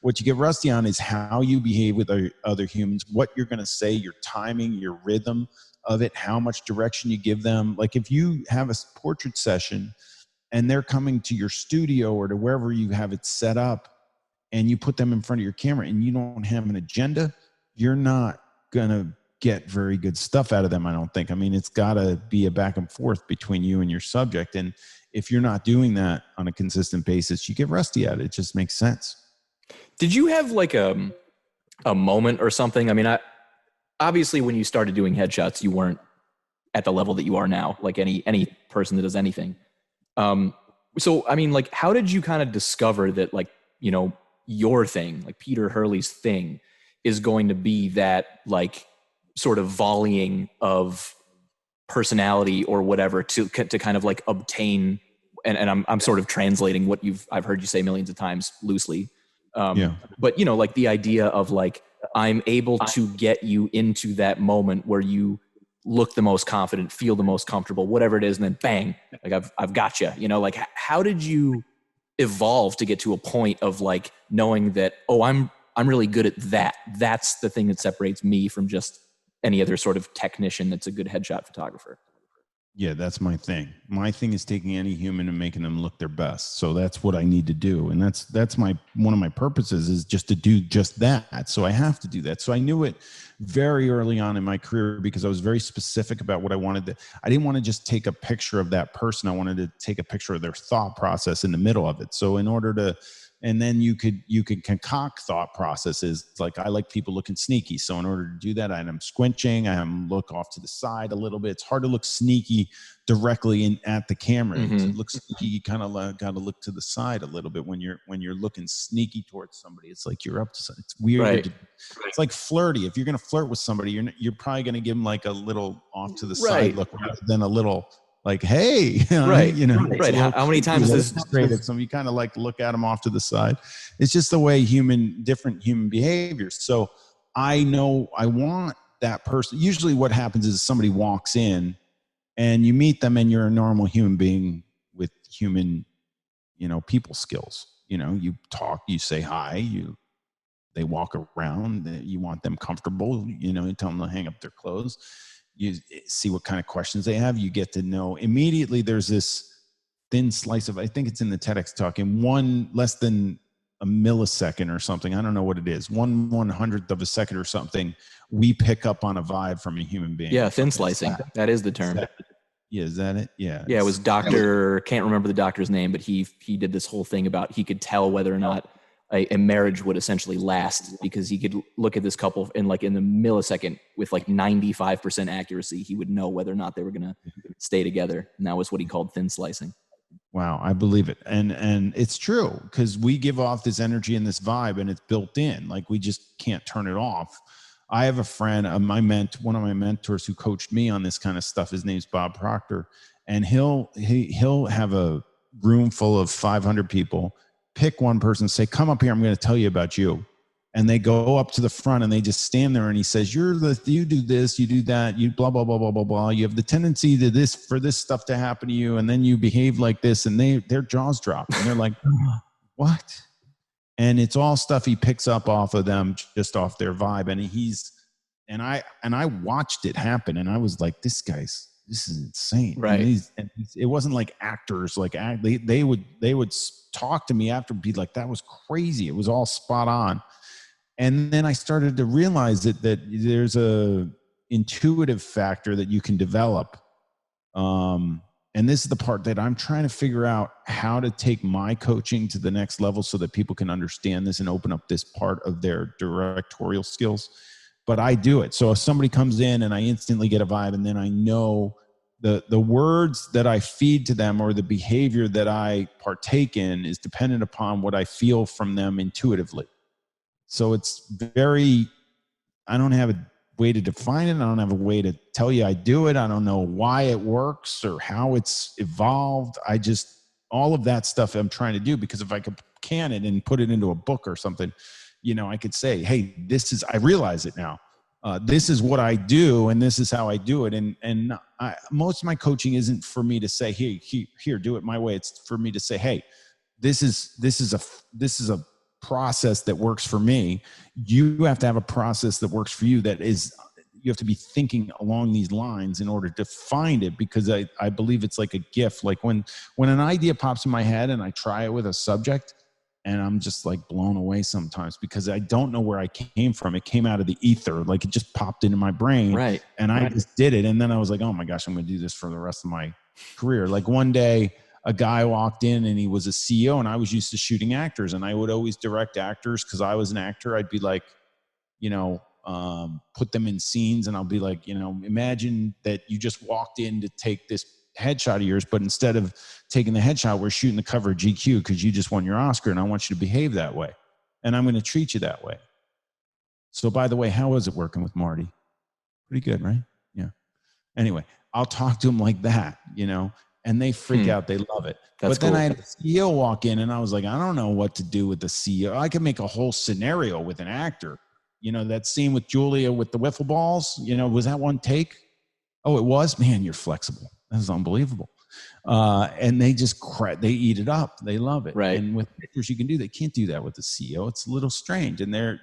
[SPEAKER 4] What you get rusty on is how you behave with other humans, what you're going to say, your timing, your rhythm of it, how much direction you give them. Like if you have a portrait session and they're coming to your studio or to wherever you have it set up, and you put them in front of your camera and you don't have an agenda, you're not going to get very good stuff out of them, I don't think. I mean, it's got to be a back and forth between you and your subject. And if you're not doing that on a consistent basis, you get rusty at it. It just makes sense.
[SPEAKER 3] Did you have like a moment or something? I mean, obviously when you started doing headshots, you weren't at the level that you are now, like any person that does anything. So, I mean, like, how did you kind of discover that, like, you know, your thing, like Peter Hurley's thing, is going to be that, like, sort of volleying of personality or whatever to kind of like obtain, and I'm sort of translating what I've heard you say millions of times loosely. But, you know, like the idea of like, I'm able to get you into that moment where you look the most confident, feel the most comfortable, whatever it is, and then bang, like I've got you, you know, like how did you evolve to get to a point of like knowing that, oh, I'm really good at that. That's the thing that separates me from just any other sort of technician that's a good headshot photographer.
[SPEAKER 4] Yeah, that's my thing. My thing is taking any human and making them look their best. So that's what I need to do. And that's one of my purposes is just to do just that. So I have to do that. So I knew it very early on in my career because I was very specific about what I wanted to. I didn't want to just take a picture of that person. I wanted to take a picture of their thought process in the middle of it. So in order to, and then you could concoct thought processes. Like I like people looking sneaky. So in order to do that, I'm squinching. I'm look off to the side a little bit. It's hard to look sneaky directly at the camera. To look sneaky, you kind of got to look to the side a little bit when you're looking sneaky towards somebody. It's like you're up to something. It's weird.
[SPEAKER 3] Right.
[SPEAKER 4] It's like flirty. If you're going to flirt with somebody, you're probably going to give them like a little off to the side look rather than a little like, hey,
[SPEAKER 3] right.
[SPEAKER 4] You know,
[SPEAKER 3] right. How many times does
[SPEAKER 4] some you kind of like look at them off to the side? It's just the way different human behaviors. So I know I want that person. Usually what happens is somebody walks in and you meet them and you're a normal human being with human, you know, people skills. You know, you talk, you say hi, they walk around, you want them comfortable, you know, you tell them to hang up their clothes. You see what kind of questions they have. You get to know immediately. There's this thin slice of, I think it's in the TEDx talk, in less than a millisecond or something. I don't know what it is. 1/100th of a second or something. We pick up on a vibe from a human being.
[SPEAKER 3] Yeah. Thin slicing. That is the term.
[SPEAKER 4] Is that it? Yeah.
[SPEAKER 3] Yeah. It was can't remember the doctor's name, but he did this whole thing about, he could tell whether or not a marriage would essentially last because he could look at this couple in the millisecond with like 95% accuracy. He would know whether or not they were going to stay together. And that was what he called thin slicing.
[SPEAKER 4] Wow. I believe it. And it's true because we give off this energy and this vibe and it's built in, like we just can't turn it off. I have a friend, one of my mentors who coached me on this kind of stuff. His name's Bob Proctor, and he'll have a room full of 500 people. Pick one person, say, come up here, I'm going to tell you about you. And they go up to the front and they just stand there and he says, you do this, you do that, you blah, blah, blah, blah, blah, blah. You have the tendency to for this stuff to happen to you. And then you behave like this, and their jaws drop and they're like, what? And it's all stuff he picks up off of them, just off their vibe. And I watched it happen and I was like, this is insane.
[SPEAKER 3] Right.
[SPEAKER 4] And it wasn't like actors, they would talk to me after and be like, that was crazy. It was all spot on. And then I started to realize that there's a intuitive factor that you can develop. And this is the part that I'm trying to figure out how to take my coaching to the next level so that people can understand this and open up this part of their directorial skills. But I do it. So if somebody comes in and I instantly get a vibe, and then I know the words that I feed to them or the behavior that I partake in is dependent upon what I feel from them intuitively. So it's I don't have a way to define it. I don't have a way to tell you I do it. I don't know why it works or how it's evolved. All of that stuff I'm trying to do, because if I could can it and put it into a book or something, you know, I could say, hey, I realize it now. This is what I do, and this is how I do it. And most of my coaching isn't for me to say, hey, here, do it my way. It's for me to say, hey, this is a process that works for me. You have to have a process that works for you. You have to be thinking along these lines in order to find it, because I believe it's like a gift. Like when an idea pops in my head and I try it with a subject, and I'm just like blown away sometimes because I don't know where I came from. It came out of the ether. Like it just popped into my brain.
[SPEAKER 3] Right.
[SPEAKER 4] And I just did it. And then I was like, oh my gosh, I'm going to do this for the rest of my career. Like one day a guy walked in and he was a CEO, and I was used to shooting actors, and I would always direct actors because I was an actor. I'd be like, put them in scenes, and I'll be like, imagine that you just walked in to take this headshot of yours, but instead of taking the headshot, we're shooting the cover of GQ because you just won your Oscar, and I want you to behave that way, and I'm going to treat you that way. So by the way, how was it working with Marty? Pretty good, right? Yeah. Anyway, I'll talk to them like that, and they freak out. They love it. But then I had a CEO walk in, and I was like, I don't know what to do with the CEO. I could make a whole scenario with an actor. That scene with Julia with the wiffle balls, was that one take? Oh, it was? Man, you're flexible. That is unbelievable. And they just they eat it up. They love it.
[SPEAKER 3] Right.
[SPEAKER 4] And with pictures, you can do. They can't do that with the CEO. It's a little strange. And they're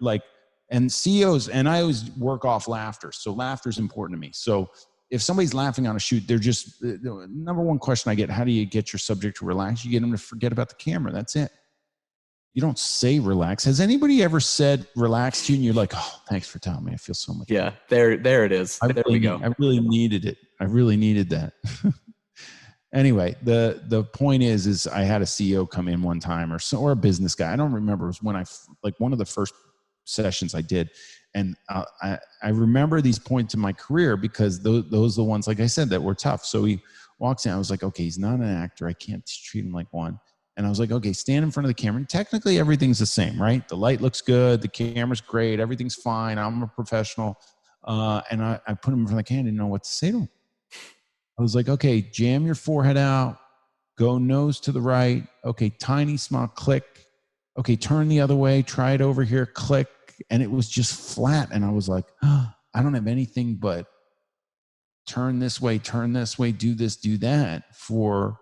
[SPEAKER 4] like, and CEOs, and I always work off laughter. So laughter is important to me. So if somebody's laughing on a shoot, they're just, number one question I get, how do you get your subject to relax? You get them to forget about the camera. That's it. You don't say relax. Has anybody ever said relax to you and you're like, oh, thanks for telling me. I feel so much better.
[SPEAKER 3] There it is. There we go.
[SPEAKER 4] I really needed it. I really needed that. Anyway, the point is I had a CEO come in one time or a business guy. I don't remember. It was when one of the first sessions I did. And I remember these points in my career because those are the ones, like I said, that were tough. So he walks in. I was like, okay, he's not an actor. I can't treat him like one. And I was like, okay, stand in front of the camera. And technically, everything's the same, right? The light looks good. The camera's great. Everything's fine. I'm a professional. And I put him in front of the camera. I didn't know what to say to him. I was like, okay, jam your forehead out. Go nose to the right. Okay, tiny smile, click. Okay, turn the other way. Try it over here, click. And it was just flat. And I was like, oh, I don't have anything but turn this way, do this, do that for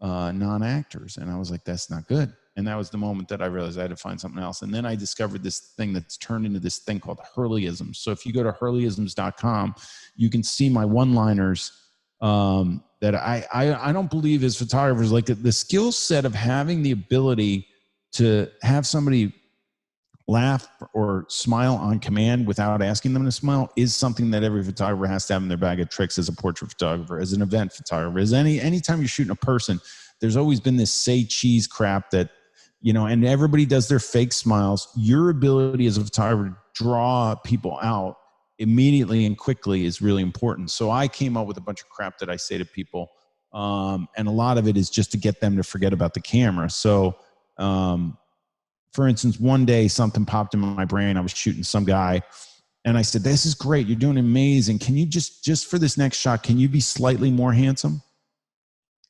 [SPEAKER 4] non-actors. And I was like, that's not good. And that was the moment that I realized I had to find something else. And then I discovered this thing that's turned into this thing called Hurleyisms. So if you go to hurleyisms.com, you can see my one-liners that I don't believe as photographers, like the skill set of having the ability to have somebody laugh or smile on command without asking them to smile is something that every photographer has to have in their bag of tricks as a portrait photographer, as an event photographer, as anytime you're shooting a person. There's always been this say cheese crap that, and everybody does their fake smiles. Your ability as a photographer to draw people out immediately and quickly is really important. So I came up with a bunch of crap that I say to people. And a lot of it is just to get them to forget about the camera. So, for instance, one day something popped in my brain. I was shooting some guy and I said, this is great. You're doing amazing. Can you just for this next shot, can you be slightly more handsome?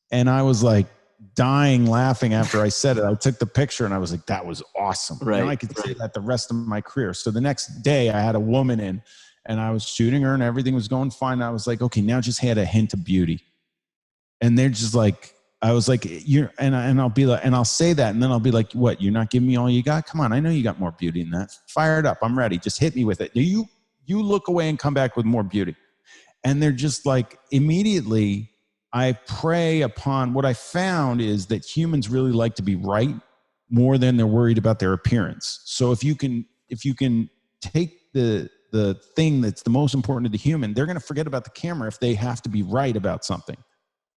[SPEAKER 4] And I was like dying laughing after I said it. I took the picture and I was like, that was awesome. Right. Now I could say that the rest of my career. So the next day I had a woman in and I was shooting her and everything was going fine. I was like, okay, now just had a hint of beauty. And they're just like, I was like, and I'll be like, and I'll say that, and then I'll be like, what? You're not giving me all you got? Come on, I know you got more beauty than that. Fire it up. I'm ready. Just hit me with it. You look away and come back with more beauty. And they're just like, immediately, I prey upon what I found is that humans really like to be right more than they're worried about their appearance. So if you can take the thing that's the most important to the human, they're going to forget about the camera if they have to be right about something.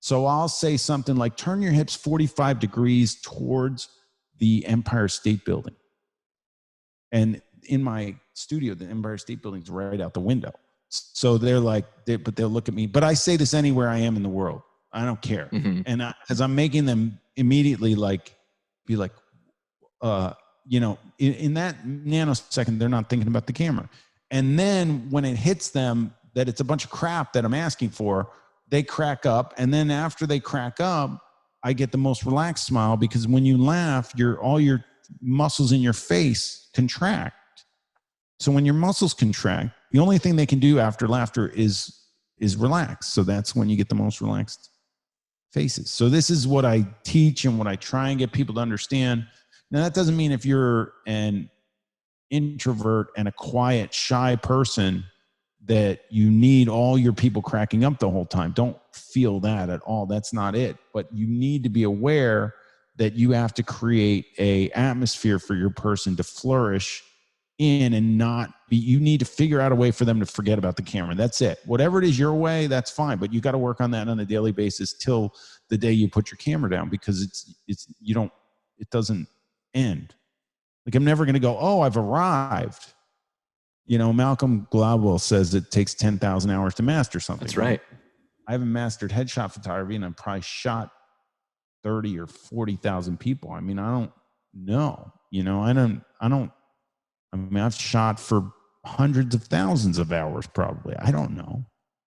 [SPEAKER 4] So I'll say something like, turn your hips 45 degrees towards the Empire State Building. And in my studio, the Empire State Building's right out the window. So they're like, but they'll look at me. But I say this anywhere I am in the world. I don't care. Mm-hmm. And as I'm making them immediately be like, in that nanosecond, they're not thinking about the camera. And then when it hits them that it's a bunch of crap that I'm asking for, they crack up. And then after they crack up, I get the most relaxed smile because when you laugh, all your muscles in your face contract. So when your muscles contract, the only thing they can do after laughter is relax. So that's when you get the most relaxed faces. So this is what I teach and what I try and get people to understand. Now, that doesn't mean if you're an introvert and a quiet, shy person that you need all your people cracking up the whole time. Don't feel that at all. That's not it. But you need to be aware that you have to create a atmosphere for your person to flourish in and not be, you need to figure out a way for them to forget about the camera. That's it. Whatever it is your way, that's fine. But you got to work on that on a daily basis till the day you put your camera down, because it doesn't end. Like, I'm never going to go, oh, I've arrived. You know, Malcolm Gladwell says it takes 10,000 hours to master something.
[SPEAKER 3] That's right.
[SPEAKER 4] I haven't mastered headshot photography, and I've probably shot 30 or 40,000 people. I mean, I don't know. You know, I mean, I've shot for hundreds of thousands of hours, probably. I don't know.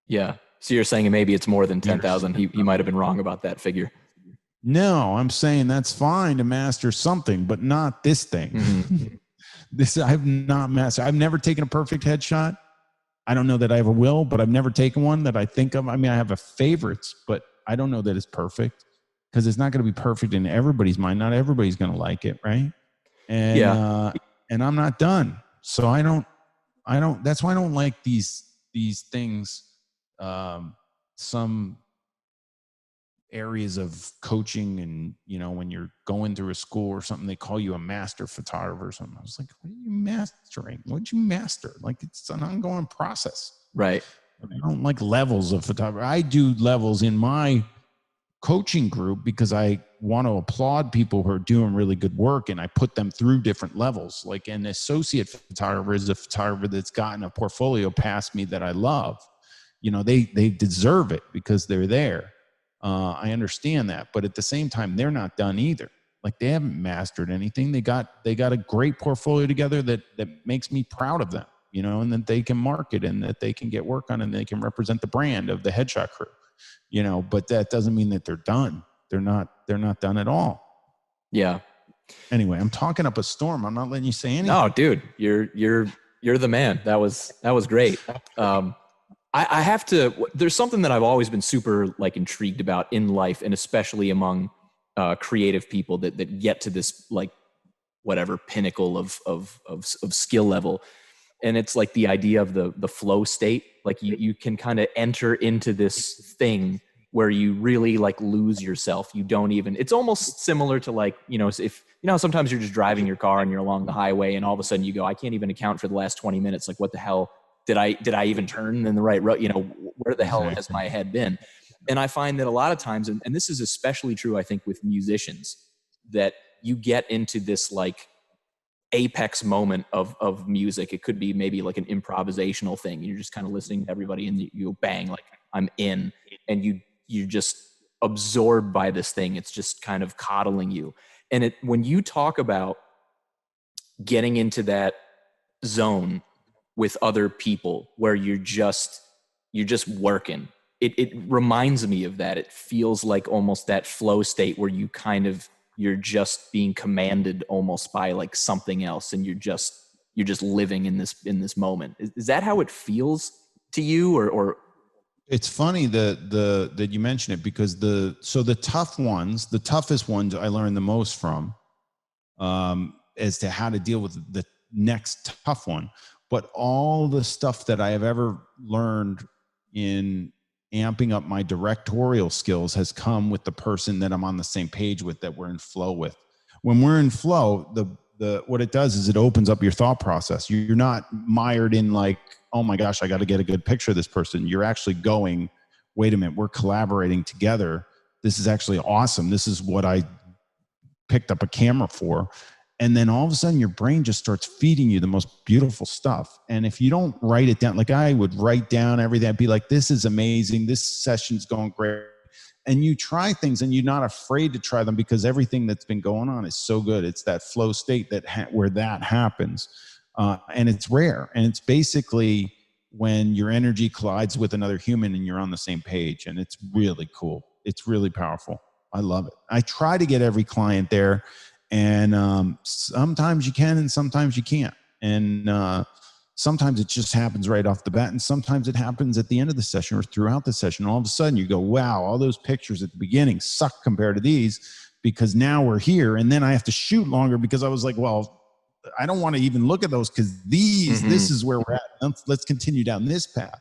[SPEAKER 3] Yeah. So you're saying maybe it's more than 10,000. He might have been wrong about that figure.
[SPEAKER 4] No, I'm saying that's fine to master something, but not this thing. Mm-hmm. This I've not mastered. I've never taken a perfect headshot. I don't know that I ever will, but I've never taken one that I think of. I mean, I have a favorites, but I don't know that it's perfect, because it's not going to be perfect in everybody's mind. Not everybody's going to like it, right? And and I'm not done. So I don't. That's why I don't like these things. Some areas of coaching, and you know, when you're going through a school or something, they call you a master photographer or something. I was like, what are you mastering? What'd you master? Like, it's an ongoing process.
[SPEAKER 3] Right.
[SPEAKER 4] I don't like levels of photography. I do levels in my coaching group because I want to applaud people who are doing really good work, and I put them through different levels. Like, an associate photographer is a photographer that's gotten a portfolio past me that I love. You know, they deserve it because they're there. I understand that, but at the same time, they're not done either. Like, they haven't mastered anything. They got a great portfolio together that makes me proud of them, you know, and that they can market, and that they can get work on, and they can represent the brand of the headshot crew, you know. But that doesn't mean that they're done. They're not done at all. Yeah. Anyway, I'm talking up a storm. I'm not letting you say anything.
[SPEAKER 3] No, dude, you're the man. That was great. I have to, there's something that I've always been super like intrigued about in life, and especially among creative people that get to this like whatever pinnacle of skill level. And it's like the idea of the flow state. Like you can kind of enter into this thing where you really like lose yourself. You don't even, it's almost similar to like, you know, if, you know, sometimes you're just driving your car and you're along the highway, and all of a sudden you go, I can't even account for the last 20 minutes. Like, what the hell? Did I even turn in the right road? You know, where the hell has my head been? And I find that a lot of times, and this is especially true, I think, with musicians, that you get into this like apex moment of music. It could be maybe like an improvisational thing. You're just kind of listening to everybody, and you go, bang, like I'm in, and you're just absorbed by this thing. It's just kind of coddling you. And when you talk about getting into that zone with other people where you're just working, it reminds me of that. It feels like almost that flow state where you're just being commanded almost by like something else, and you're just living in this moment. Is that how it feels to you, or?
[SPEAKER 4] It's funny that you mention it, because the toughest ones I learned the most from, as to how to deal with the next tough one. But all the stuff that I have ever learned in amping up my directorial skills has come with the person that I'm on the same page with, that we're in flow with. When we're in flow, what it does is it opens up your thought process. You're not mired in like, oh my gosh, I got to get a good picture of this person. You're actually going, wait a minute, we're collaborating together. This is actually awesome. This is what I picked up a camera for. And then all of a sudden your brain just starts feeding you the most beautiful stuff. And if you don't write it down, like I would write down everything, I'd be like, this is amazing. This session's going great. And you try things, and you're not afraid to try them, because everything that's been going on is so good. It's that flow state where that happens. And it's rare. And it's basically when your energy collides with another human and you're on the same page. And it's really cool. It's really powerful. I love it. I try to get every client there. And sometimes you can, and sometimes you can't. And sometimes it just happens right off the bat, and sometimes it happens at the end of the session or throughout the session. All of a sudden you go, wow, all those pictures at the beginning suck compared to these. because now we're here. And then I have to shoot longer because I was like, well, I don't want to even look at those because this is where we're at. Let's continue down this path.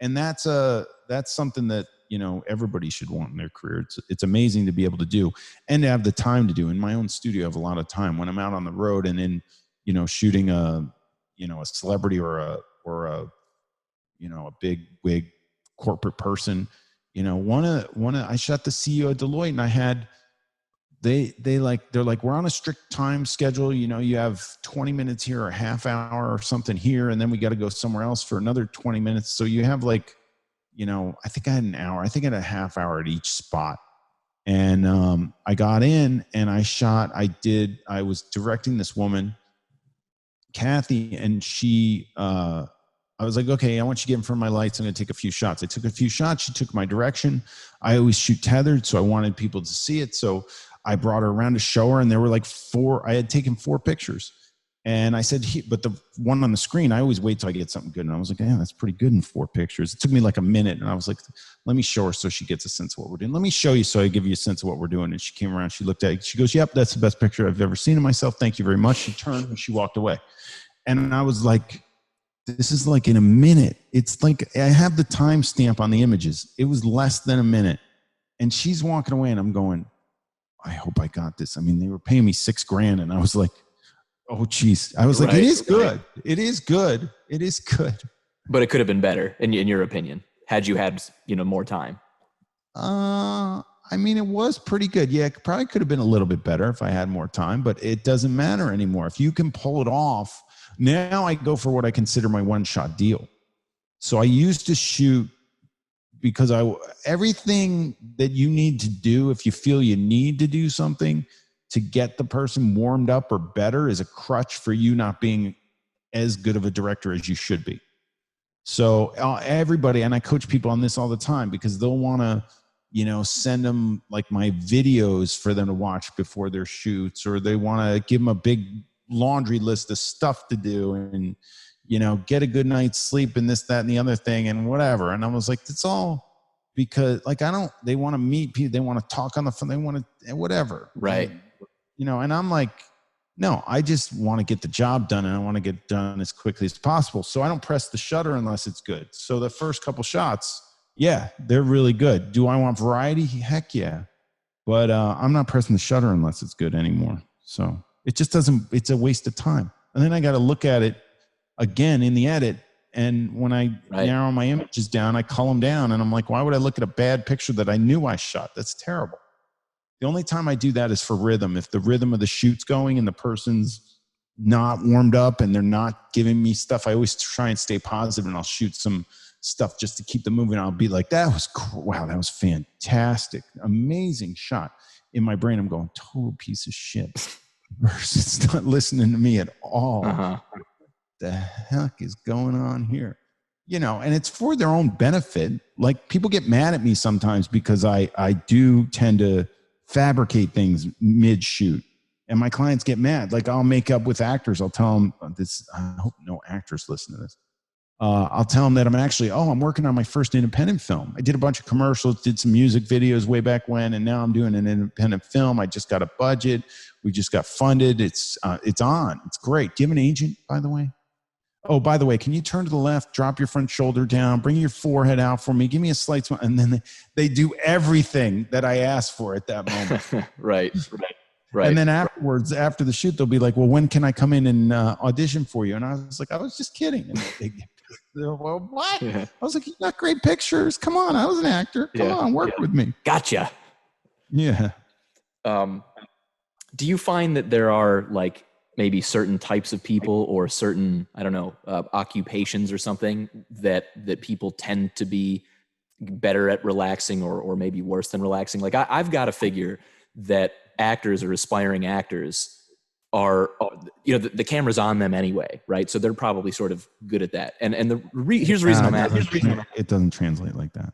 [SPEAKER 4] And that's something that, you know, everybody should want in their career. It's amazing to be able to do and to have the time to do. In my own studio, I have a lot of time when I'm out on the road and in, you know, shooting a celebrity or a big wig corporate person. You know, I shot the CEO of Deloitte, and I had, they're like, we're on a strict time schedule. You know, you have 20 minutes here or a half hour or something here, and then we got to go somewhere else for another 20 minutes. So you have like, you know, I think I had an hour. I think I had a half hour at each spot. And I got in and I shot. I was directing this woman, Kathy, and she, I was like, okay, I want you to get in front of my lights. I'm going to take a few shots. I took a few shots. She took my direction. I always shoot tethered, so I wanted people to see it. So I brought her around to show her, and there were like I had taken 4 pictures. And I said, but the one on the screen, I always wait till I get something good. And I was like, yeah, that's pretty good in 4 pictures. It took me like a minute. And I was like, let me show her so she gets a sense of what we're doing. Let me show you so I give you a sense of what we're doing. And she came around, she looked at it. She goes, yep, that's the best picture I've ever seen of myself. Thank you very much. She turned and she walked away. And I was like, this is like in a minute. It's like, I have the time stamp on the images. It was less than a minute. And she's walking away and I'm going, I hope I got this. I mean, they were paying me $6,000 and I was like, oh, geez. I was like, it is good. It is good. It is good.
[SPEAKER 3] But it could have been better, in your opinion, had you had, you know, more time.
[SPEAKER 4] I mean, it was pretty good. Yeah, it probably could have been a little bit better if I had more time, but it doesn't matter anymore. If you can pull it off, now I go for what I consider my one-shot deal. So I used to shoot because everything that you need to do, if you feel you need to do something to get the person warmed up or better, is a crutch for you not being as good of a director as you should be. So everybody, and I coach people on this all the time because they'll want to, you know, send them like my videos for them to watch before their shoots, or they want to give them a big laundry list of stuff to do and, you know, get a good night's sleep and this, that, and the other thing and whatever. And I was like, it's all because like, they want to meet people. They want to talk on the phone. They want to, whatever.
[SPEAKER 3] Right.
[SPEAKER 4] You know, and I'm like, no, I just want to get the job done and I want to get done as quickly as possible. So I don't press the shutter unless it's good. So the first couple shots, yeah, they're really good. Do I want variety? Heck yeah. But I'm not pressing the shutter unless it's good anymore. So it just doesn't, it's a waste of time. And then I got to look at it again in the edit. And when I narrow my images down, I cull them down and I'm like, why would I look at a bad picture that I knew I shot? That's terrible. The only time I do that is for rhythm. If the rhythm of the shoot's going and the person's not warmed up and they're not giving me stuff, I always try and stay positive and I'll shoot some stuff just to keep them moving. I'll be like, that was cool. Wow, that was fantastic. Amazing shot. In my brain, I'm going, total piece of shit. It's not listening to me at all. What the heck is going on here? You know, and it's for their own benefit. Like people get mad at me sometimes because I do tend to fabricate things mid-shoot, and my clients get mad. Like I'll make up with actors. I'll tell them this. I hope no actors listen to this. I'll tell them that I'm working on my first independent film. I did a bunch of commercials, did some music videos way back when, and now I'm doing an independent film. I just got a budget. We just got funded. It's on. It's great. Do you have an agent, by the way? Oh, by the way, can you turn to the left, drop your front shoulder down, bring your forehead out for me, give me a slight smile. And then they do everything that I asked for at that moment.
[SPEAKER 3] Right.
[SPEAKER 4] And then afterwards, after the shoot, they'll be like, well, when can I come in and audition for you? And I was like, I was just kidding. And they're, well, what? Yeah. I was like, you got great pictures. Come on. I was an actor. Come on, work with me.
[SPEAKER 3] Gotcha.
[SPEAKER 4] Yeah.
[SPEAKER 3] Do you find that there are like maybe certain types of people or certain, I don't know, occupations or something that people tend to be better at relaxing or maybe worse than relaxing? Like I've got to figure that actors or aspiring actors are you know, the camera's on them anyway, right? So they're probably sort of good at that. And here's the reason I'm asking.
[SPEAKER 4] It doesn't translate like that.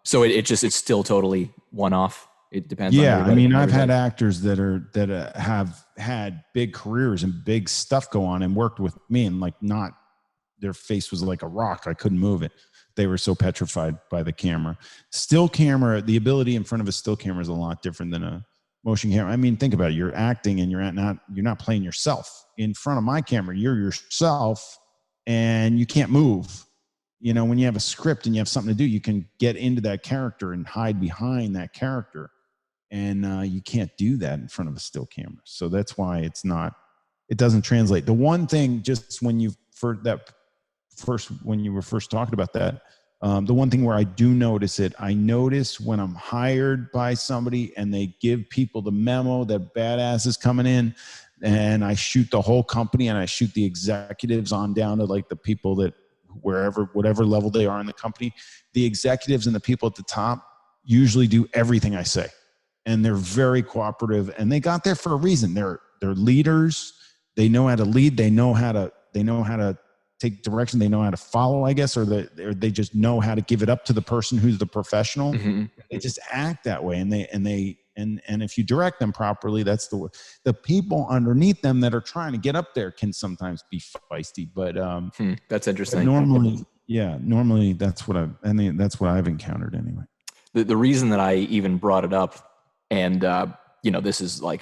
[SPEAKER 3] So it's still totally one-off. It depends.
[SPEAKER 4] Yeah, I mean, I've had actors that have had big careers and big stuff go on and worked with me, and like their face was like a rock. I couldn't move it. They were so petrified by the camera. Still camera, the ability in front of a still camera is a lot different than motion camera. I mean, think about it. You're acting and you're not playing yourself. In front of my camera, you're yourself and you can't move. You know, when you have a script and you have something to do, you can get into that character and hide behind that character. And you can't do that in front of a still camera. So that's why it doesn't translate. The one thing, just when you were first talking about that, the one thing where I do notice it, I notice when I'm hired by somebody and they give people the memo that badass is coming in, and I shoot the whole company and I shoot the executives on down to like the people that whatever level they are in the company, the executives and the people at the top usually do everything I say. And they're very cooperative, and they got there for a reason. They're leaders. They know how to lead. They know how to take direction. They know how to follow, I guess, or they just know how to give it up to the person who's the professional. Mm-hmm. They just act that way, and if you direct them properly, that's the people underneath them that are trying to get up there can sometimes be feisty. But
[SPEAKER 3] that's interesting.
[SPEAKER 4] Normally that's what I've encountered anyway.
[SPEAKER 3] The reason that I even brought it up, and this is like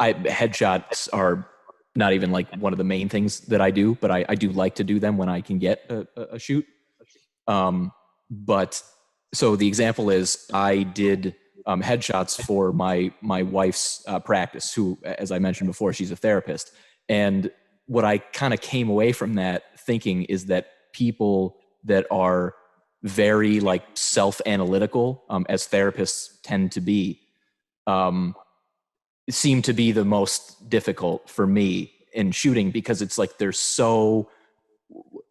[SPEAKER 3] headshots are not even like one of the main things that I do, but I do like to do them when I can get a shoot. But so the example is I did headshots for my wife's practice, who, as I mentioned before, she's a therapist. And what I kind of came away from that thinking is that people that are very like self-analytical, as therapists tend to be, seem to be the most difficult for me in shooting, because it's like they're so,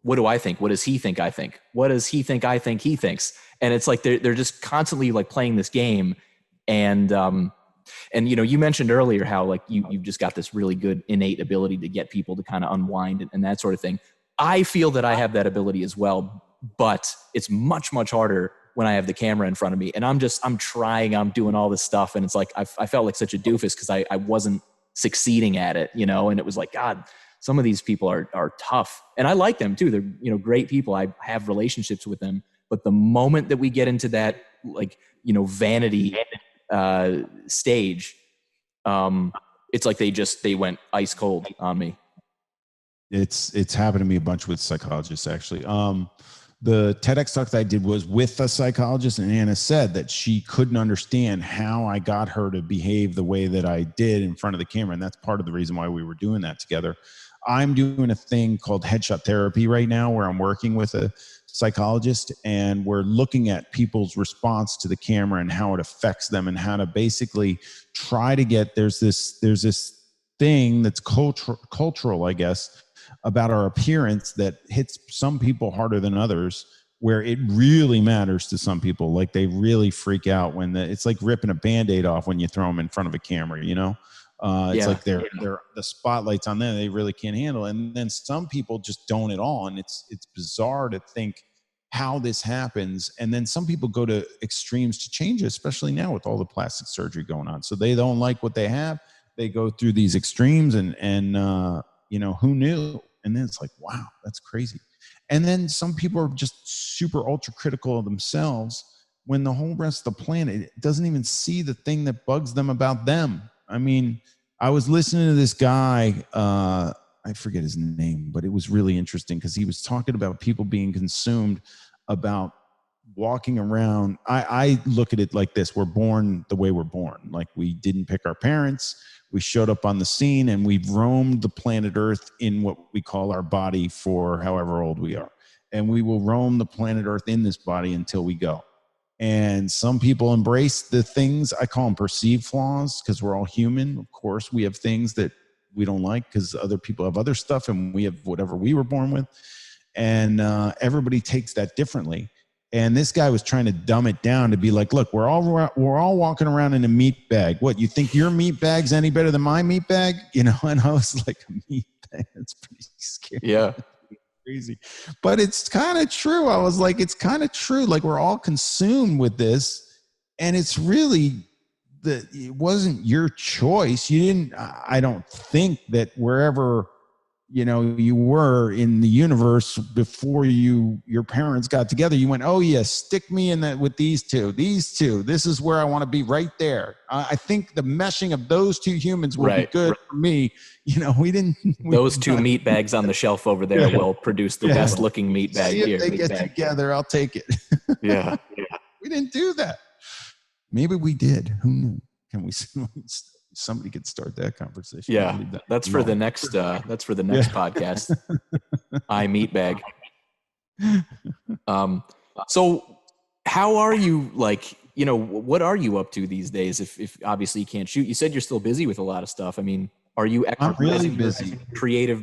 [SPEAKER 3] what do I think? What does he think I think? What does he think I think he thinks? And it's like they're just constantly like playing this game. And you mentioned earlier how like you've just got this really good innate ability to get people to kind of unwind and that sort of thing. I feel that I have that ability as well, but it's much, much harder when I have the camera in front of me, and I'm I'm doing all this stuff. And it's like, I felt like such a doofus because I wasn't succeeding at it, and it was like, God, some of these people are tough, and I like them too. They're, great people. I have relationships with them, but the moment that we get into that, like, vanity, stage, it's like they went ice cold on me.
[SPEAKER 4] It's happened to me a bunch with psychologists, actually. The TEDx talk that I did was with a psychologist, and Anna said that she couldn't understand how I got her to behave the way that I did in front of the camera. And that's part of the reason why we were doing that together. I'm doing a thing called headshot therapy right now, where I'm working with a psychologist, and we're looking at people's response to the camera and how it affects them, and how to basically try to get, there's this thing that's cultural, I guess, about our appearance that hits some people harder than others, where it really matters to some people. Like, they really freak out when it's like ripping a Band-Aid off when you throw them in front of a camera, It's like they're the spotlight's on them. They really can't handle it. And then some people just don't at all. And it's bizarre to think how this happens. And then some people go to extremes to change it, especially now with all the plastic surgery going on. So they don't like what they have. They go through these extremes, and who knew? And then it's like, wow, that's crazy. And then some people are just super ultra critical of themselves, when the whole rest of the planet doesn't even see the thing that bugs them about them. I mean, I was listening to this guy, I forget his name, but it was really interesting because he was talking about people being consumed about walking around. I look at it like this. We're born the way we're born. Like, we didn't pick our parents. We showed up on the scene, and we've roamed the planet Earth in what we call our body for however old we are. And we will roam the planet Earth in this body until we go. And some people embrace the things, I call them perceived flaws, because we're all human. Of course, we have things that we don't like because other people have other stuff, and we have whatever we were born with. And everybody takes that differently. And this guy was trying to dumb it down to be like, look, we're all walking around in a meat bag. What, you think your meat bag's any better than my meat bag? And I was like, a meat bag? That's pretty scary.
[SPEAKER 3] Yeah.
[SPEAKER 4] Crazy. But it's kind of true. I was like, it's kind of true. Like, we're all consumed with this, and it's really it wasn't your choice. You didn't, I don't think that wherever you were in the universe before your parents got together. You went, oh yeah, stick me in that with these two. This is where I want to be, right there. I think the meshing of those two humans will be good for me.
[SPEAKER 3] Those two meat bags on the shelf over there will produce the best looking meat bag here.
[SPEAKER 4] If they get together, I'll take it.
[SPEAKER 3] Yeah.
[SPEAKER 4] We didn't do that. Maybe we did. Who knew? Can we? Somebody could start that conversation.
[SPEAKER 3] Yeah, that's for the next podcast. I meat bag. So how are you, what are you up to these days? If obviously you can't shoot, you said you're still busy with a lot of stuff. I mean, are you
[SPEAKER 4] I'm really busy.
[SPEAKER 3] Creative?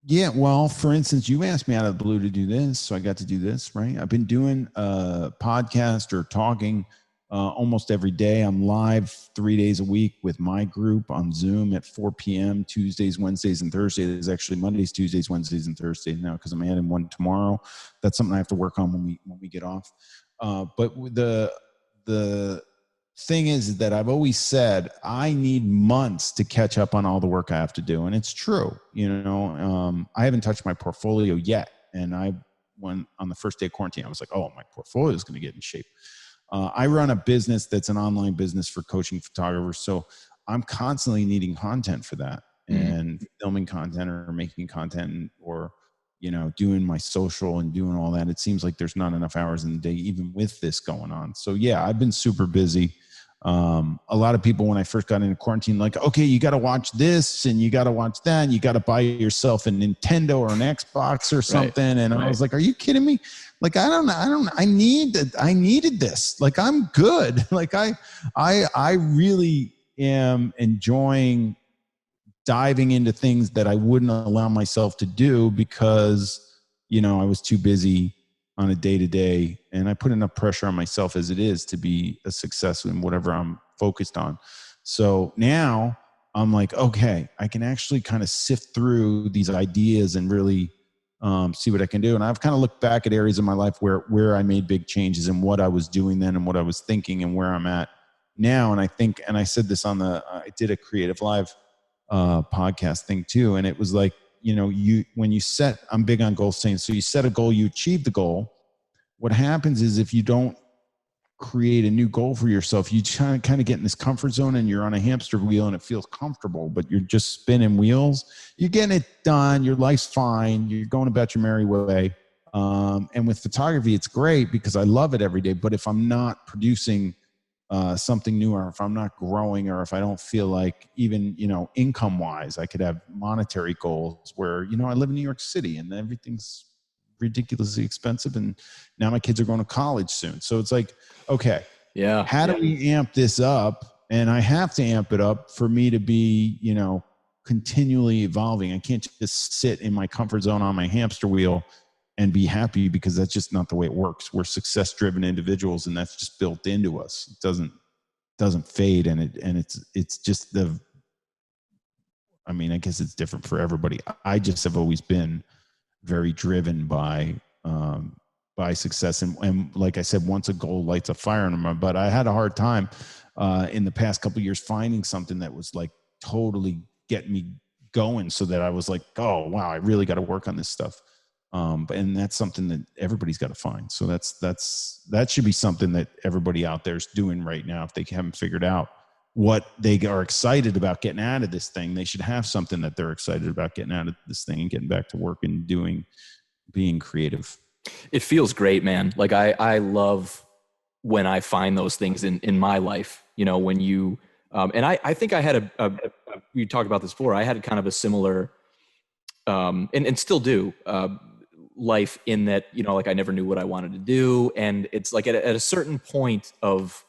[SPEAKER 4] Yeah. Well, for instance, you asked me out of the blue to do this, so I got to do this, right? I've been doing a podcast or talking almost every day. I'm live 3 days a week with my group on Zoom at 4 p.m. Tuesdays, Wednesdays, and Thursdays. There's actually Mondays, Tuesdays, Wednesdays, and Thursdays now because I'm adding one tomorrow. That's something I have to work on when we get off. But the thing is that I've always said I need months to catch up on all the work I have to do, and it's true. I haven't touched my portfolio yet, and when on the first day of quarantine, I was like, oh, my portfolio is going to get in shape. I run a business that's an online business for coaching photographers. So I'm constantly needing content for that and filming content or making content or, doing my social and doing all that. It seems like there's not enough hours in the day, even with this going on. So yeah, I've been super busy. A lot of people, when I first got into quarantine, like, okay, you got to watch this and you got to watch that. And you got to buy yourself a Nintendo or an Xbox or something. And I was like, are you kidding me? Like, I needed this. Like, I'm good. Like I really am enjoying diving into things that I wouldn't allow myself to do because, I was too busy on a day-to-day, and I put enough pressure on myself as it is to be a success in whatever I'm focused on. So now I'm like, okay, I can actually kind of sift through these ideas and really see what I can do. And I've kind of looked back at areas of my life where I made big changes and what I was doing then and what I was thinking and where I'm at now. And I think, and I said this on I did a Creative Live podcast thing too. And it was like, when you set, I'm big on goal setting. So you set a goal, you achieve the goal. What happens is if you don't create a new goal for yourself, you kind of get in this comfort zone and you're on a hamster wheel and it feels comfortable, but you're just spinning wheels. You're getting it done. Your life's fine. You're going about your merry way. And with photography, it's great because I love it every day. But if I'm not producing something new, or if I'm not growing, or if I don't feel like even, income wise, I could have monetary goals where, I live in New York City and everything's ridiculously expensive. And now my kids are going to college soon. So it's like, okay, how do we amp this up? And I have to amp it up for me to be, continually evolving. I can't just sit in my comfort zone on my hamster wheel and be happy, because that's just not the way it works. We're success-driven individuals, and that's just built into us. It doesn't fade, and it's just I guess it's different for everybody. I just have always been very driven by success, and like I said, once a goal lights a fire in my butt. I had a hard time in the past couple of years finding something that was like totally getting me going, so that I was like, oh wow, I really got to work on this stuff. And that's something that everybody's got to find. So that should be something that everybody out there is doing right now. If they haven't figured out what they are excited about getting out of this thing, they should have something that they're excited about getting out of this thing and getting back to work and being creative.
[SPEAKER 3] It feels great, man. Like I love when I find those things in my life, when you, and I think I had we talked about this before. I had kind of a similar, and still do, life in that, like I never knew what I wanted to do. And it's like at a certain point of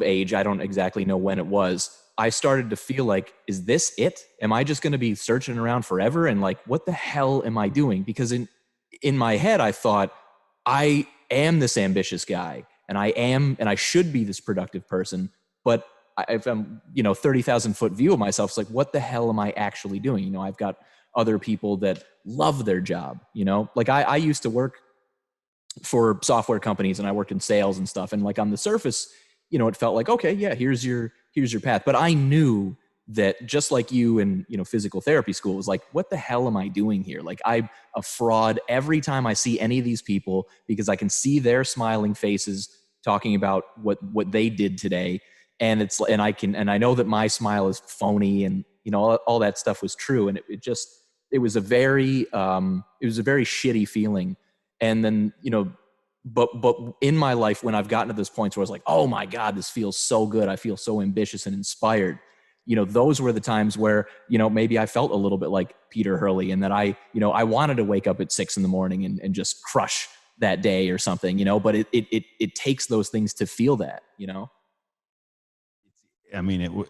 [SPEAKER 3] age, I don't exactly know when it was, I started to feel like, is this it? Am I just going to be searching around forever? And like, what the hell am I doing? Because in my head, I thought I am this ambitious guy and I should be this productive person. But if I'm, 30,000 foot view of myself, it's like, what the hell am I actually doing? I've got other people that love their job, like I used to work for software companies and I worked in sales and stuff. And like on the surface, it felt like, okay, yeah, here's your path. But I knew that just like you in, physical therapy school was like, what the hell am I doing here? Like, I'm a fraud every time I see any of these people, because I can see their smiling faces talking about what they did today. And I know that my smile is phony, and, all that stuff was true. And it was a very shitty feeling. And then, but in my life, when I've gotten to this point where I was like, oh my God, this feels so good, I feel so ambitious and inspired, those were the times where, maybe I felt a little bit like Peter Hurley, and that I wanted to wake up at 6 a.m. and just crush that day or something, but it takes those things to feel that,
[SPEAKER 4] I mean,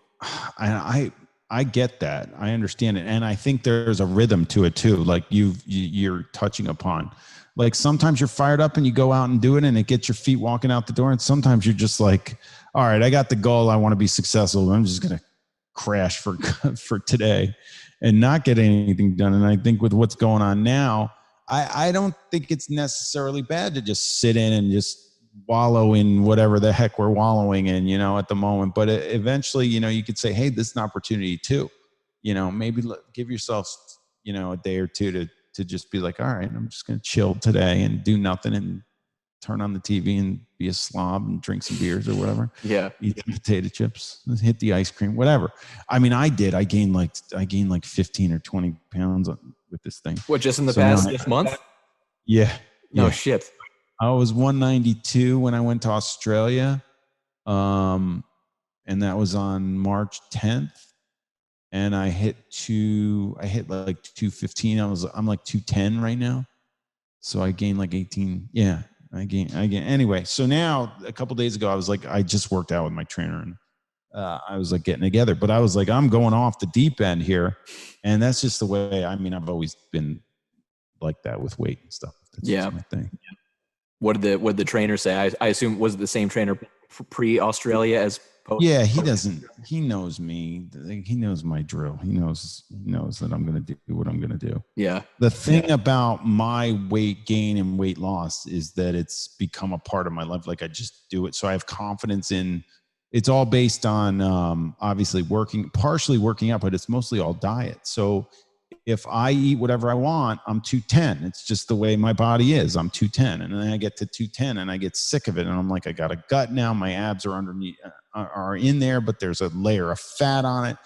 [SPEAKER 4] I get that. I understand it. And I think there's a rhythm to it too. Like you're touching upon, like sometimes you're fired up and you go out and do it and it gets your feet walking out the door. And sometimes you're just like, all right, I got the goal. I want to be successful. I'm just going to crash for today and not get anything done. And I think with what's going on now, I don't think it's necessarily bad to just sit in and just wallow in whatever the heck we're wallowing in, at the moment. But eventually, you could say, hey, this is an opportunity too, maybe give yourself, a day or two to just be like, all right, I'm just going to chill today and do nothing and turn on the TV and be a slob and drink some beers or whatever.
[SPEAKER 3] Yeah.
[SPEAKER 4] Eat some potato chips, hit the ice cream, whatever. I mean, I gained like 15 or 20 pounds with this thing.
[SPEAKER 3] What, just in the past this month?
[SPEAKER 4] Yeah.
[SPEAKER 3] No shit.
[SPEAKER 4] I was 192 when I went to Australia. And that was on March 10th. And I hit like 215. I'm like 210 right now. So I gained like 18. Yeah. I gained. Anyway, so now a couple days ago, I was like, I just worked out with my trainer and I was like getting together, but I was like, I'm going off the deep end here. And that's just the way, I've always been like that with weight and stuff. That's just my thing.
[SPEAKER 3] What did the trainer say? I assume, was it the same trainer pre-Australia as post?
[SPEAKER 4] Yeah, he knows me. He knows my drill. He knows that I'm going to do what I'm going to do.
[SPEAKER 3] Yeah.
[SPEAKER 4] The thing about my weight gain and weight loss is that it's become a part of my life. Like I just do it. So I have confidence in, it's all based on, obviously partially working out, but it's mostly all diet. So if I eat whatever I want, I'm 210. It's just the way my body is. I'm 210. And then I get to 210 and I get sick of it. And I'm like, I got a gut now. My abs are underneath, are in there, but there's a layer of fat on it.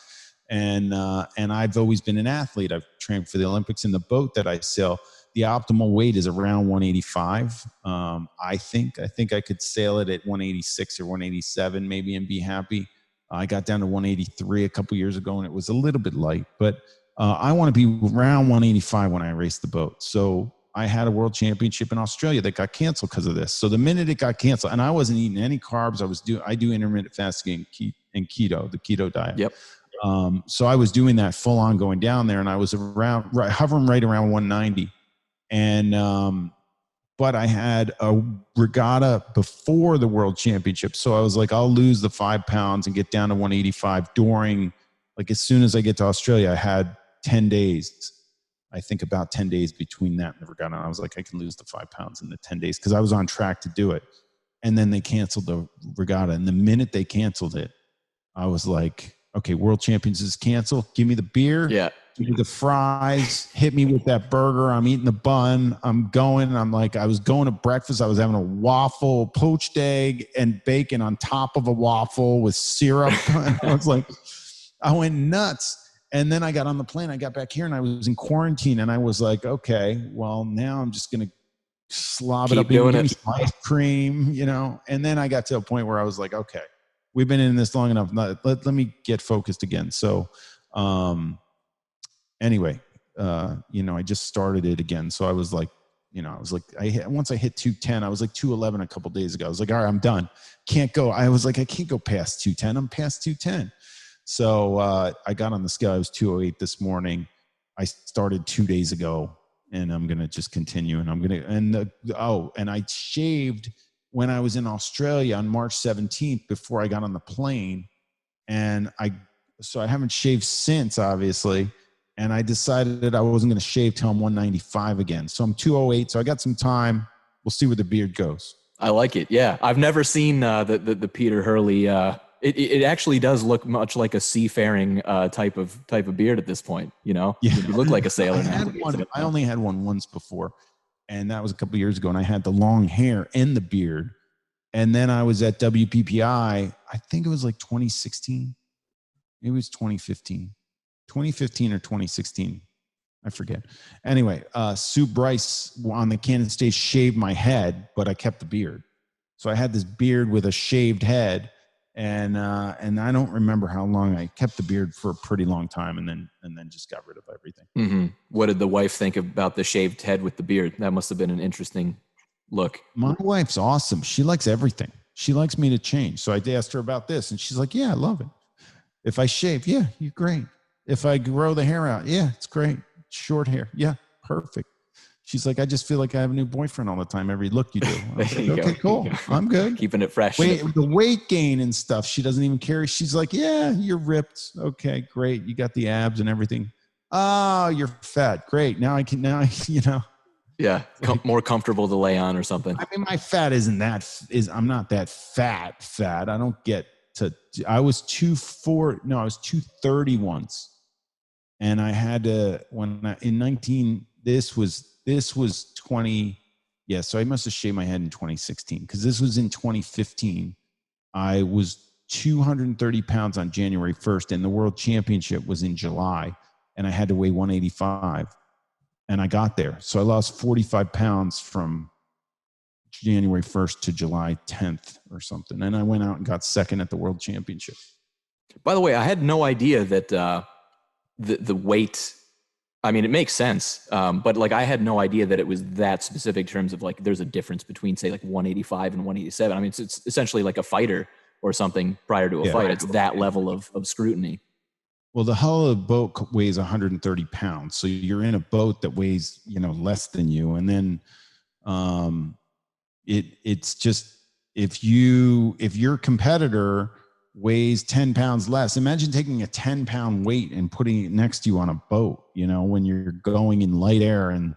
[SPEAKER 4] And I've always been an athlete. I've trained for the Olympics in the boat that I sail. The optimal weight is around 185. I think I could sail it at 186 or 187 maybe and be happy. I got down to 183 a couple years ago and it was a little bit light, but I want to be around 185 when I race the boat. So I had a world championship in Australia that got canceled because of this. So the minute it got canceled, and I wasn't eating any carbs, I do intermittent fasting and keto, the keto diet.
[SPEAKER 3] Yep.
[SPEAKER 4] So I was doing that full on going down there, and I was hovering right around 190. And but I had a regatta before the world championship. So I was like, I'll lose the 5 pounds and get down to 185 during, like, as soon as I get to Australia. I had 10 days. I think about 10 days between that and the regatta. I was like, I can lose the 5 pounds in the 10 days because I was on track to do it. And then they canceled the regatta. And the minute they canceled it, I was like, okay, world champions is canceled. Give me the beer.
[SPEAKER 3] Yeah.
[SPEAKER 4] Give me the fries. Hit me with that burger. I'm eating the bun. I'm going. I'm like, I was going to breakfast. I was having a waffle, poached egg and bacon on top of a waffle with syrup. And I was like, I went nuts. And then I got on the plane. I got back here and I was in quarantine. And I was like, okay, well, now I'm just going to slob it up.
[SPEAKER 3] Doing it.
[SPEAKER 4] Some ice cream, And then I got to a point where I was like, okay, we've been in this long enough. Let me get focused again. So, anyway, I just started it again. So I was like, once I hit 210, I was like 211 a couple days ago. I was like, all right, I'm done. Can't go. I was like, I can't go past 210. I'm past 210. So I got on the scale. I was 208 this morning. I started 2 days ago, and I'm going to just continue. And and I shaved when I was in Australia on March 17th before I got on the plane. And so I haven't shaved since, obviously. And I decided that I wasn't going to shave till I'm 195 again. So I'm 208. So I got some time. We'll see where the beard goes.
[SPEAKER 3] I like it. Yeah. I've never seen the Peter Hurley It actually does look much like a seafaring type of beard at this point. You know,
[SPEAKER 4] Yeah.
[SPEAKER 3] you look like a sailor now.
[SPEAKER 4] I only had one once before, and that was a couple of years ago. And I had the long hair and the beard. And then I was at WPPI. I think it was like 2016. It was 2015 or 2016. I forget. Anyway, Sue Bryce on the Kansas Stage shaved my head, but I kept the beard. So I had this beard with a shaved head, and I don't remember how long. I kept the beard for a pretty long time, and then just got rid of everything.
[SPEAKER 3] Mm-hmm. What did the wife think about the shaved head with the beard? That must have been an interesting look.
[SPEAKER 4] My wife's awesome. She likes everything. She likes me to change. So I asked her about this, and she's like, "Yeah, I love it. If I shave, yeah, you're great. If I grow the hair out, yeah, it's great. Short hair, yeah, perfect." She's like, "I just feel like I have a new boyfriend all the time. Every look you do." Like, okay, cool. I'm good.
[SPEAKER 3] Keeping it fresh.
[SPEAKER 4] The weight gain and stuff, she doesn't even care. She's like, "Yeah, you're ripped. Okay, great. You got the abs and everything. Oh, you're fat. Great. Now, you know."
[SPEAKER 3] Yeah, more comfortable to lay on or something.
[SPEAKER 4] I mean, my fat I'm not that fat. I don't get to, I was 230 once. And I had to, this was 20, yeah, so I must have shaved my head in 2016 because this was in 2015. I was 230 pounds on January 1st, and the World Championship was in July, and I had to weigh 185. And I got there. So I lost 45 pounds from January 1st to July 10th or something. And I went out and got second at the World Championship.
[SPEAKER 3] By the way, I had no idea that the weight, I mean, it makes sense. But like, I had no idea that it was that specific in terms of like, there's a difference between say like 185 and 187. I mean, it's essentially like a fighter or something prior to a fight. It's that level of scrutiny.
[SPEAKER 4] Well, the hull of the boat weighs 130 pounds. So you're in a boat that weighs, less than you. And then it's just, if your competitor weighs 10 pounds less, imagine taking a 10-pound weight and putting it next to you on a boat, when you're going in light air and,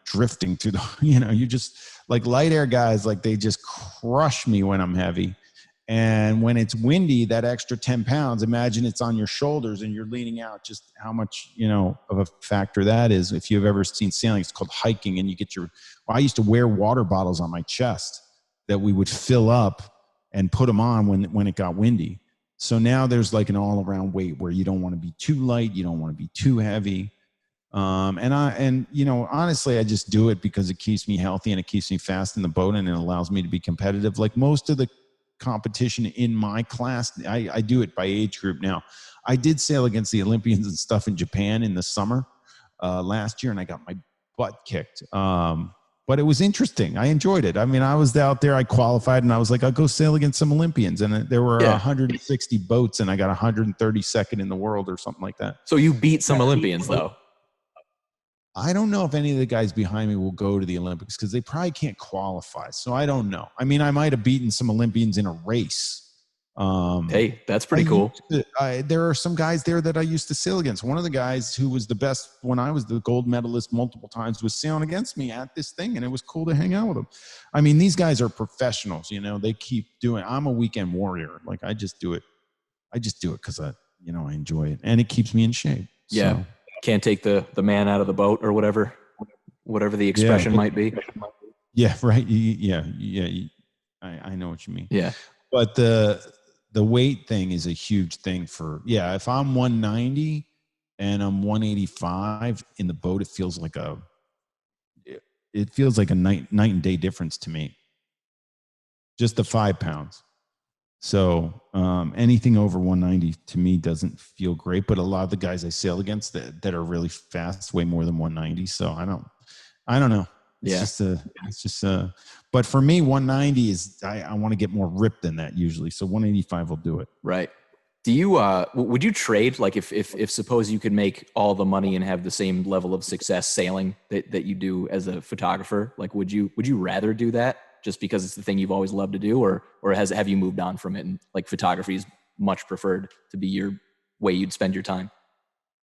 [SPEAKER 4] drifting through the, you just like light air guys, like they just crush me when I'm heavy. And when it's windy, that extra 10 pounds, imagine it's on your shoulders and you're leaning out, just how much, of a factor that is. If you've ever seen sailing, it's called hiking, and you get I used to wear water bottles on my chest that we would fill up and put them on when it got windy. So now there's like an all around weight where you don't want to be too light. You don't want to be too heavy. Honestly, I just do it because it keeps me healthy and it keeps me fast in the boat, and it allows me to be competitive. Like most of the competition in my class, I do it by age group now. I did sail against the Olympians and stuff in Japan in the summer last year, and I got my butt kicked. But it was interesting. I enjoyed it. I mean, I was out there, I qualified, and I was like, I'll go sail against some Olympians. And there were 160 boats, and I got 132nd in the world or something like that.
[SPEAKER 3] So you beat some Olympians, though.
[SPEAKER 4] I don't know if any of the guys behind me will go to the Olympics because they probably can't qualify. So I don't know. I mean, I might have beaten some Olympians in a race.
[SPEAKER 3] Hey, that's pretty cool.
[SPEAKER 4] There are some guys there that I used to sail against. One of the guys who was the best when I was the gold medalist multiple times was sailing against me at this thing, and it was cool to hang out with them. I mean, these guys are professionals. They keep doing. I'm a weekend warrior. Like I just do it because I enjoy it, and it keeps me in shape.
[SPEAKER 3] Yeah. So. Can't take the man out of the boat or whatever the expression might be.
[SPEAKER 4] Yeah, right. Yeah. I know what you mean.
[SPEAKER 3] Yeah.
[SPEAKER 4] But the weight thing is a huge thing if I'm 190 and I'm 185 in the boat, it feels like a night and day difference to me. Just the 5 pounds. So anything over 190 to me doesn't feel great, but a lot of the guys I sail against that are really fast weigh more than 190. So I don't know. It's just but for me, 190 is, I want to get more ripped than that usually. So 185 will do it.
[SPEAKER 3] Right. Do you, would you trade, like if suppose you could make all the money and have the same level of success sailing that you do as a photographer? Like, would you rather do that just because it's the thing you've always loved to do, or have you moved on from it and like photography is much preferred to be your way you'd spend your time?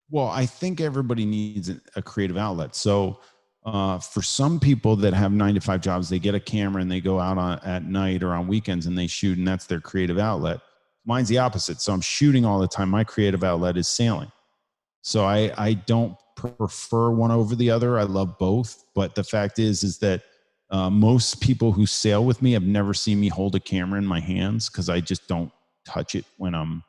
[SPEAKER 4] Well, I think everybody needs a creative outlet. So for some people that have 9-to-5 jobs, they get a camera and they go out at night or on weekends and they shoot, and that's their creative outlet. Mine's the opposite. So I'm shooting all the time. My creative outlet is sailing. So I don't prefer one over the other. I love both. But the fact is that most people who sail with me have never seen me hold a camera in my hands because I just don't touch it when I'm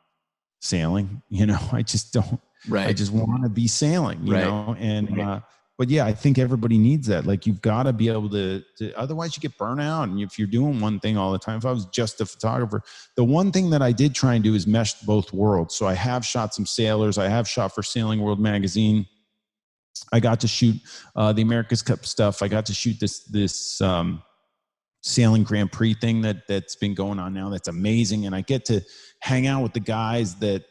[SPEAKER 4] sailing. I just don't.
[SPEAKER 3] Right.
[SPEAKER 4] I just want to be sailing, you
[SPEAKER 3] right.
[SPEAKER 4] know? And, but yeah, I think everybody needs that. Like you've got to be able to, otherwise you get burnt out. And if you're doing one thing all the time, if I was just a photographer, the one thing that I did try and do is mesh both worlds. So I have shot some sailors. I have shot for Sailing World magazine. I got to shoot the America's Cup stuff. I got to shoot this Sailing Grand Prix thing that's been going on now. That's amazing. And I get to hang out with the guys that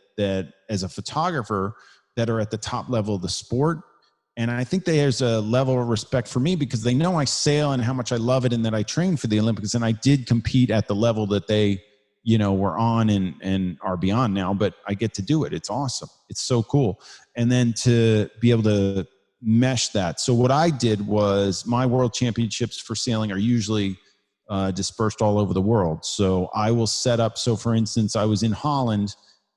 [SPEAKER 4] as a photographer that are at the top level of the sport. And I think there's a level of respect for me because they know I sail and how much I love it and that I train for the Olympics. And I did compete at the level that they, were on and are beyond now, but I get to do it. It's awesome. It's so cool. And then to be able to mesh that. So what I did was my world championships for sailing are usually dispersed all over the world. So I will set up. So for instance, I was in Holland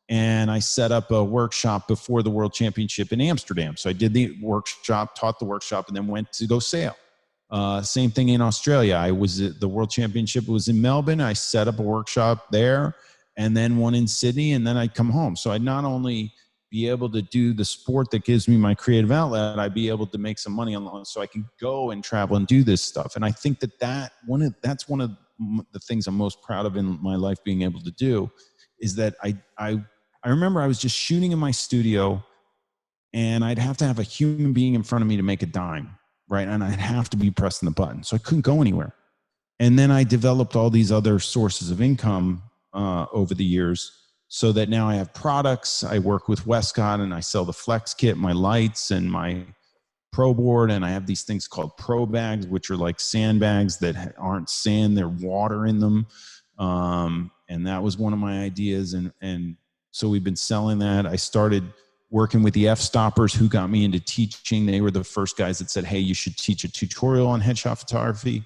[SPEAKER 4] and I set up a workshop before the World Championship in Amsterdam. So I did the workshop, taught the workshop, and then went to go sail. Same thing in Australia. I was at the World Championship was in Melbourne. I set up a workshop there and then one in Sydney, and then I'd come home. So I'd not only be able to do the sport that gives me my creative outlet, I'd be able to make some money along so I can go and travel and do this stuff. And I think that's one of the things I'm most proud of in my life being able to do is that I remember I was just shooting in my studio and I'd have to have a human being in front of me to make a dime, right? And I'd have to be pressing the button. So I couldn't go anywhere. And then I developed all these other sources of income over the years so that now I have products. I work with Westcott and I sell the Flex Kit, my lights and my Pro Board. And I have these things called Pro Bags, which are like sandbags that aren't sand, they're water in them. And that was one of my ideas. And so we've been selling that. I started working with the F-Stoppers who got me into teaching. They were the first guys that said, hey, you should teach a tutorial on headshot photography.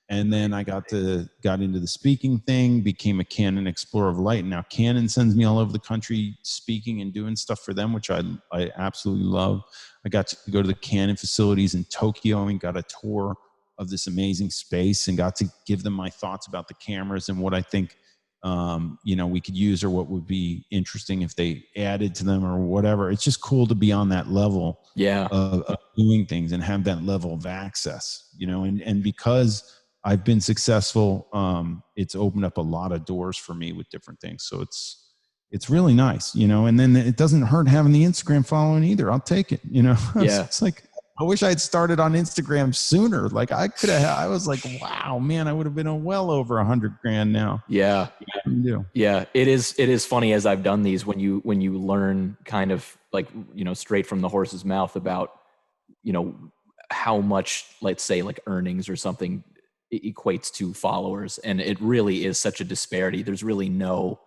[SPEAKER 4] And then I got into the speaking thing, became a Canon Explorer of Light. And now Canon sends me all over the country speaking and doing stuff for them, which I absolutely love. I got to go to the Canon facilities in Tokyo and got a tour of this amazing space and got to give them my thoughts about the cameras and what I think we could use or what would be interesting if they added to them or whatever. It's just cool to be on that level of doing things and have that level of access, and because I've been successful, it's opened up a lot of doors for me with different things. So it's really nice, and then it doesn't hurt having the Instagram following either. I'll take it, It's like, I wish I had started on Instagram sooner. Like I was like, wow, man, I would have been well over $100,000 now.
[SPEAKER 3] Yeah. Yeah. It is funny as I've done these when you learn kind of like, straight from the horse's mouth about, how much, let's say like earnings or something equates to followers. And it really is such a disparity. There's really no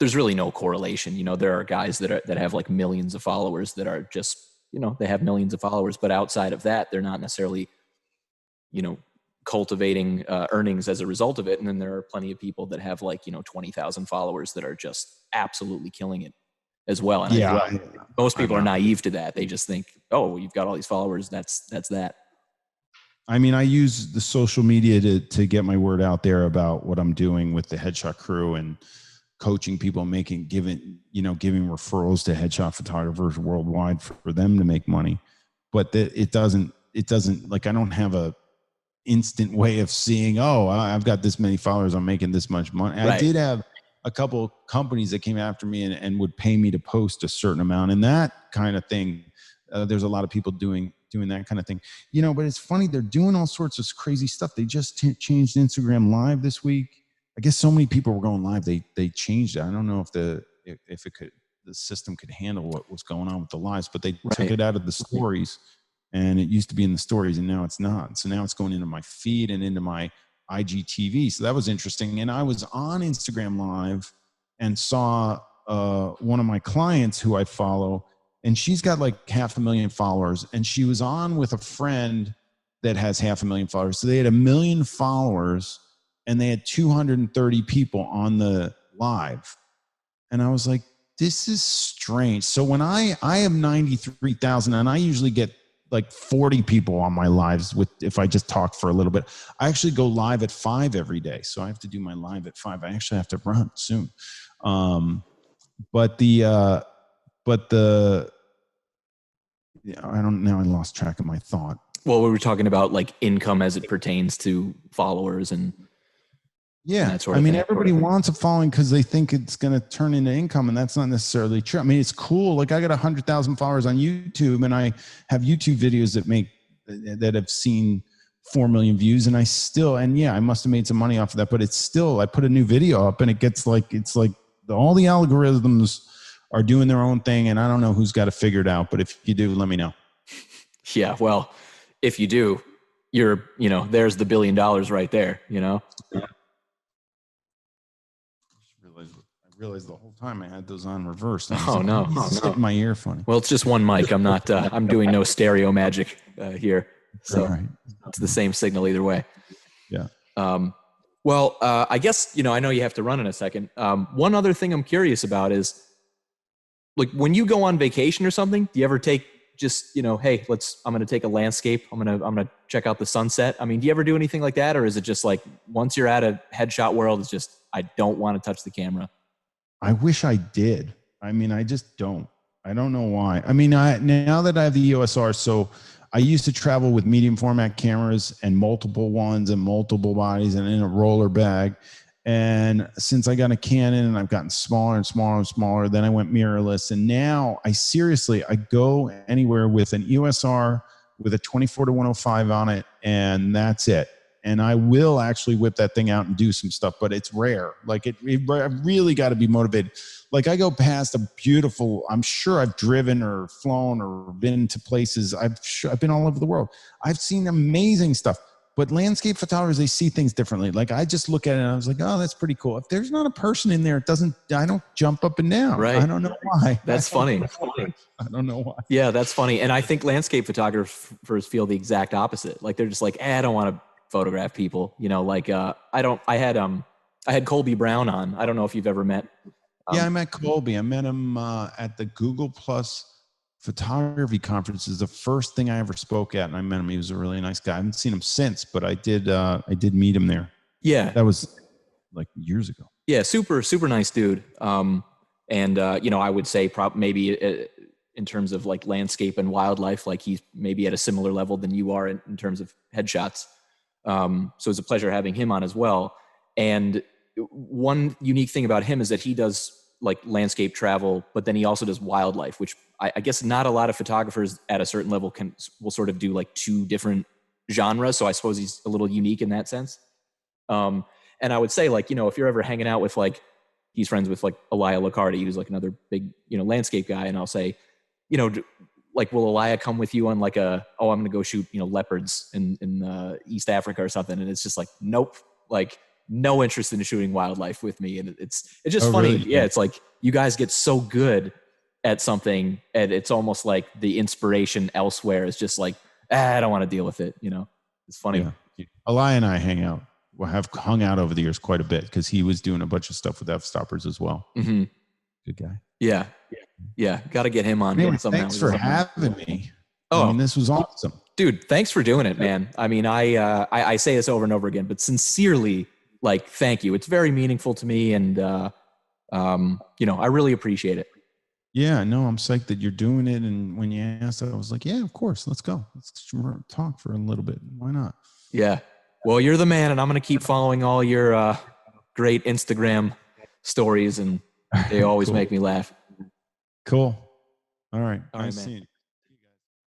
[SPEAKER 3] correlation. There are guys that have like millions of followers that are just, they have millions of followers, but outside of that, they're not necessarily, cultivating earnings as a result of it. And then there are plenty of people that have like, 20,000 followers that are just absolutely killing it as well. And most people are naive to that. They just think, oh, you've got all these followers. That's that.
[SPEAKER 4] I mean, I use the social media to get my word out there about what I'm doing with the Headshot crew and coaching people, giving referrals to headshot photographers worldwide for them to make money. But it doesn't like, I don't have a instant way of seeing, oh, I've got this many followers, I'm making this much money. Right. I did have a couple companies that came after me and would pay me to post a certain amount and that kind of thing. There's a lot of people doing that kind of thing, but it's funny. They're doing all sorts of crazy stuff. They just changed Instagram Live this week. I guess so many people were going live. They changed it. I don't know if the system could handle what was going on with the lives, but they took it out of the stories, and it used to be in the stories and now it's not. So now it's going into my feed and into my IGTV. So that was interesting. And I was on Instagram Live and saw one of my clients who I follow, and she's got like 500,000 followers, and she was on with a friend that has 500,000 followers. So they had 1 million followers, and they had 230 people on the live. And I was like, this is strange. So when I have 93,000 and I usually get like 40 people on my lives if I just talk for a little bit. I actually go live at 5 every day. So I have to do my live at 5. I actually have to run soon. But I don't know. I lost track of my thought.
[SPEAKER 3] Well, we were talking about like income as it pertains to followers and that sort of thing.
[SPEAKER 4] Everybody wants a following because they think it's going to turn into income, and that's not necessarily true. I mean, it's cool. Like I got 100,000 followers on YouTube, and I have YouTube videos that have seen 4 million views, and I must have made some money off of that, but it's still, I put a new video up and it's like all the algorithms are doing their own thing, and I don't know who's got to figure it out, but if you do, let me know.
[SPEAKER 3] Yeah. Well, if you do, there's the $1 billion right there,
[SPEAKER 4] I realized the whole time I had those on reverse.
[SPEAKER 3] Oh, no.
[SPEAKER 4] My ear funny.
[SPEAKER 3] Well, it's just one mic. I'm not, I'm doing no stereo magic here. So
[SPEAKER 4] right.
[SPEAKER 3] It's the same signal either way.
[SPEAKER 4] Yeah.
[SPEAKER 3] Well, I guess, I know you have to run in a second. One other thing I'm curious about is, like, when you go on vacation or something, do you ever take just, hey, I'm going to take a landscape. I'm going to check out the sunset. I mean, do you ever do anything like that? Or is it just like, once you're at a headshot world, it's just, I don't want to touch the camera?
[SPEAKER 4] I wish I did. I mean, I just don't. I don't know why. I mean, now that I have the EOS R, so I used to travel with medium format cameras and multiple ones and multiple bodies and in a roller bag. And since I got a Canon and I've gotten smaller and smaller and smaller, then I went mirrorless. And now I go anywhere with an EOS R with a 24-105 on it, and that's it. And I will actually whip that thing out and do some stuff, but it's rare. Like I really got to be motivated. Like I go past a beautiful, I'm sure I've driven or flown or been to places. I've been all over the world. I've seen amazing stuff, but landscape photographers, they see things differently. Like I just look at it and I was like, oh, that's pretty cool. If there's not a person in there, I don't jump up and down.
[SPEAKER 3] Right.
[SPEAKER 4] I don't know why.
[SPEAKER 3] That's funny.
[SPEAKER 4] I don't know why. Yeah,
[SPEAKER 3] that's funny. And I think landscape photographers feel the exact opposite. Like they're just like, I don't want to photograph people, I had Colby Brown on. I don't know if you've ever met.
[SPEAKER 4] Yeah, I met Colby. I met him at the Google Plus photography conference. Is the first thing I ever spoke at, and I met him. He was a really nice guy. I haven't seen him since, but I did meet him there.
[SPEAKER 3] Yeah,
[SPEAKER 4] that was like years ago.
[SPEAKER 3] Yeah, super nice dude. I would say maybe in terms of like landscape and wildlife, like he's maybe at a similar level than you are in terms of headshots. So it's a pleasure having him on as well. And one unique thing about him is that he does like landscape travel, but then he also does wildlife, which I guess not a lot of photographers at a certain level will sort of do like 2 different genres. So I suppose he's a little unique in that sense. And I would say like, if you're ever hanging out with like, he's friends with like Elia Lacardi, who's like another big, landscape guy. And I'll say, like, will Elia come with you on like I'm going to go shoot, leopards in East Africa or something? And it's just like, nope, like no interest in shooting wildlife with me. And it's just funny. Really? Yeah. It's like you guys get so good at something and it's almost like the inspiration elsewhere is just like, I don't want to deal with it. It's funny.
[SPEAKER 4] Yeah. Elia and I hang out. We'll have hung out over the years quite a bit because he was doing a bunch of stuff with F-stoppers as well.
[SPEAKER 3] Mm-hmm.
[SPEAKER 4] Good guy.
[SPEAKER 3] Yeah. Got to get him on.
[SPEAKER 4] Man, thanks for having me.
[SPEAKER 3] Oh,
[SPEAKER 4] I mean, this was awesome.
[SPEAKER 3] Dude, thanks for doing it, man. I mean, I say this over and over again, but sincerely, like, thank you. It's very meaningful to me. And, I really appreciate it.
[SPEAKER 4] Yeah, no, I'm psyched that you're doing it. And when you asked, I was like, yeah, of course. Let's go. Let's talk for a little bit. Why not?
[SPEAKER 3] Yeah. Well, you're the man, and I'm going to keep following all your great Instagram stories, and they always
[SPEAKER 4] cool.
[SPEAKER 3] make me laugh.
[SPEAKER 4] Cool. All right.
[SPEAKER 3] All right, man.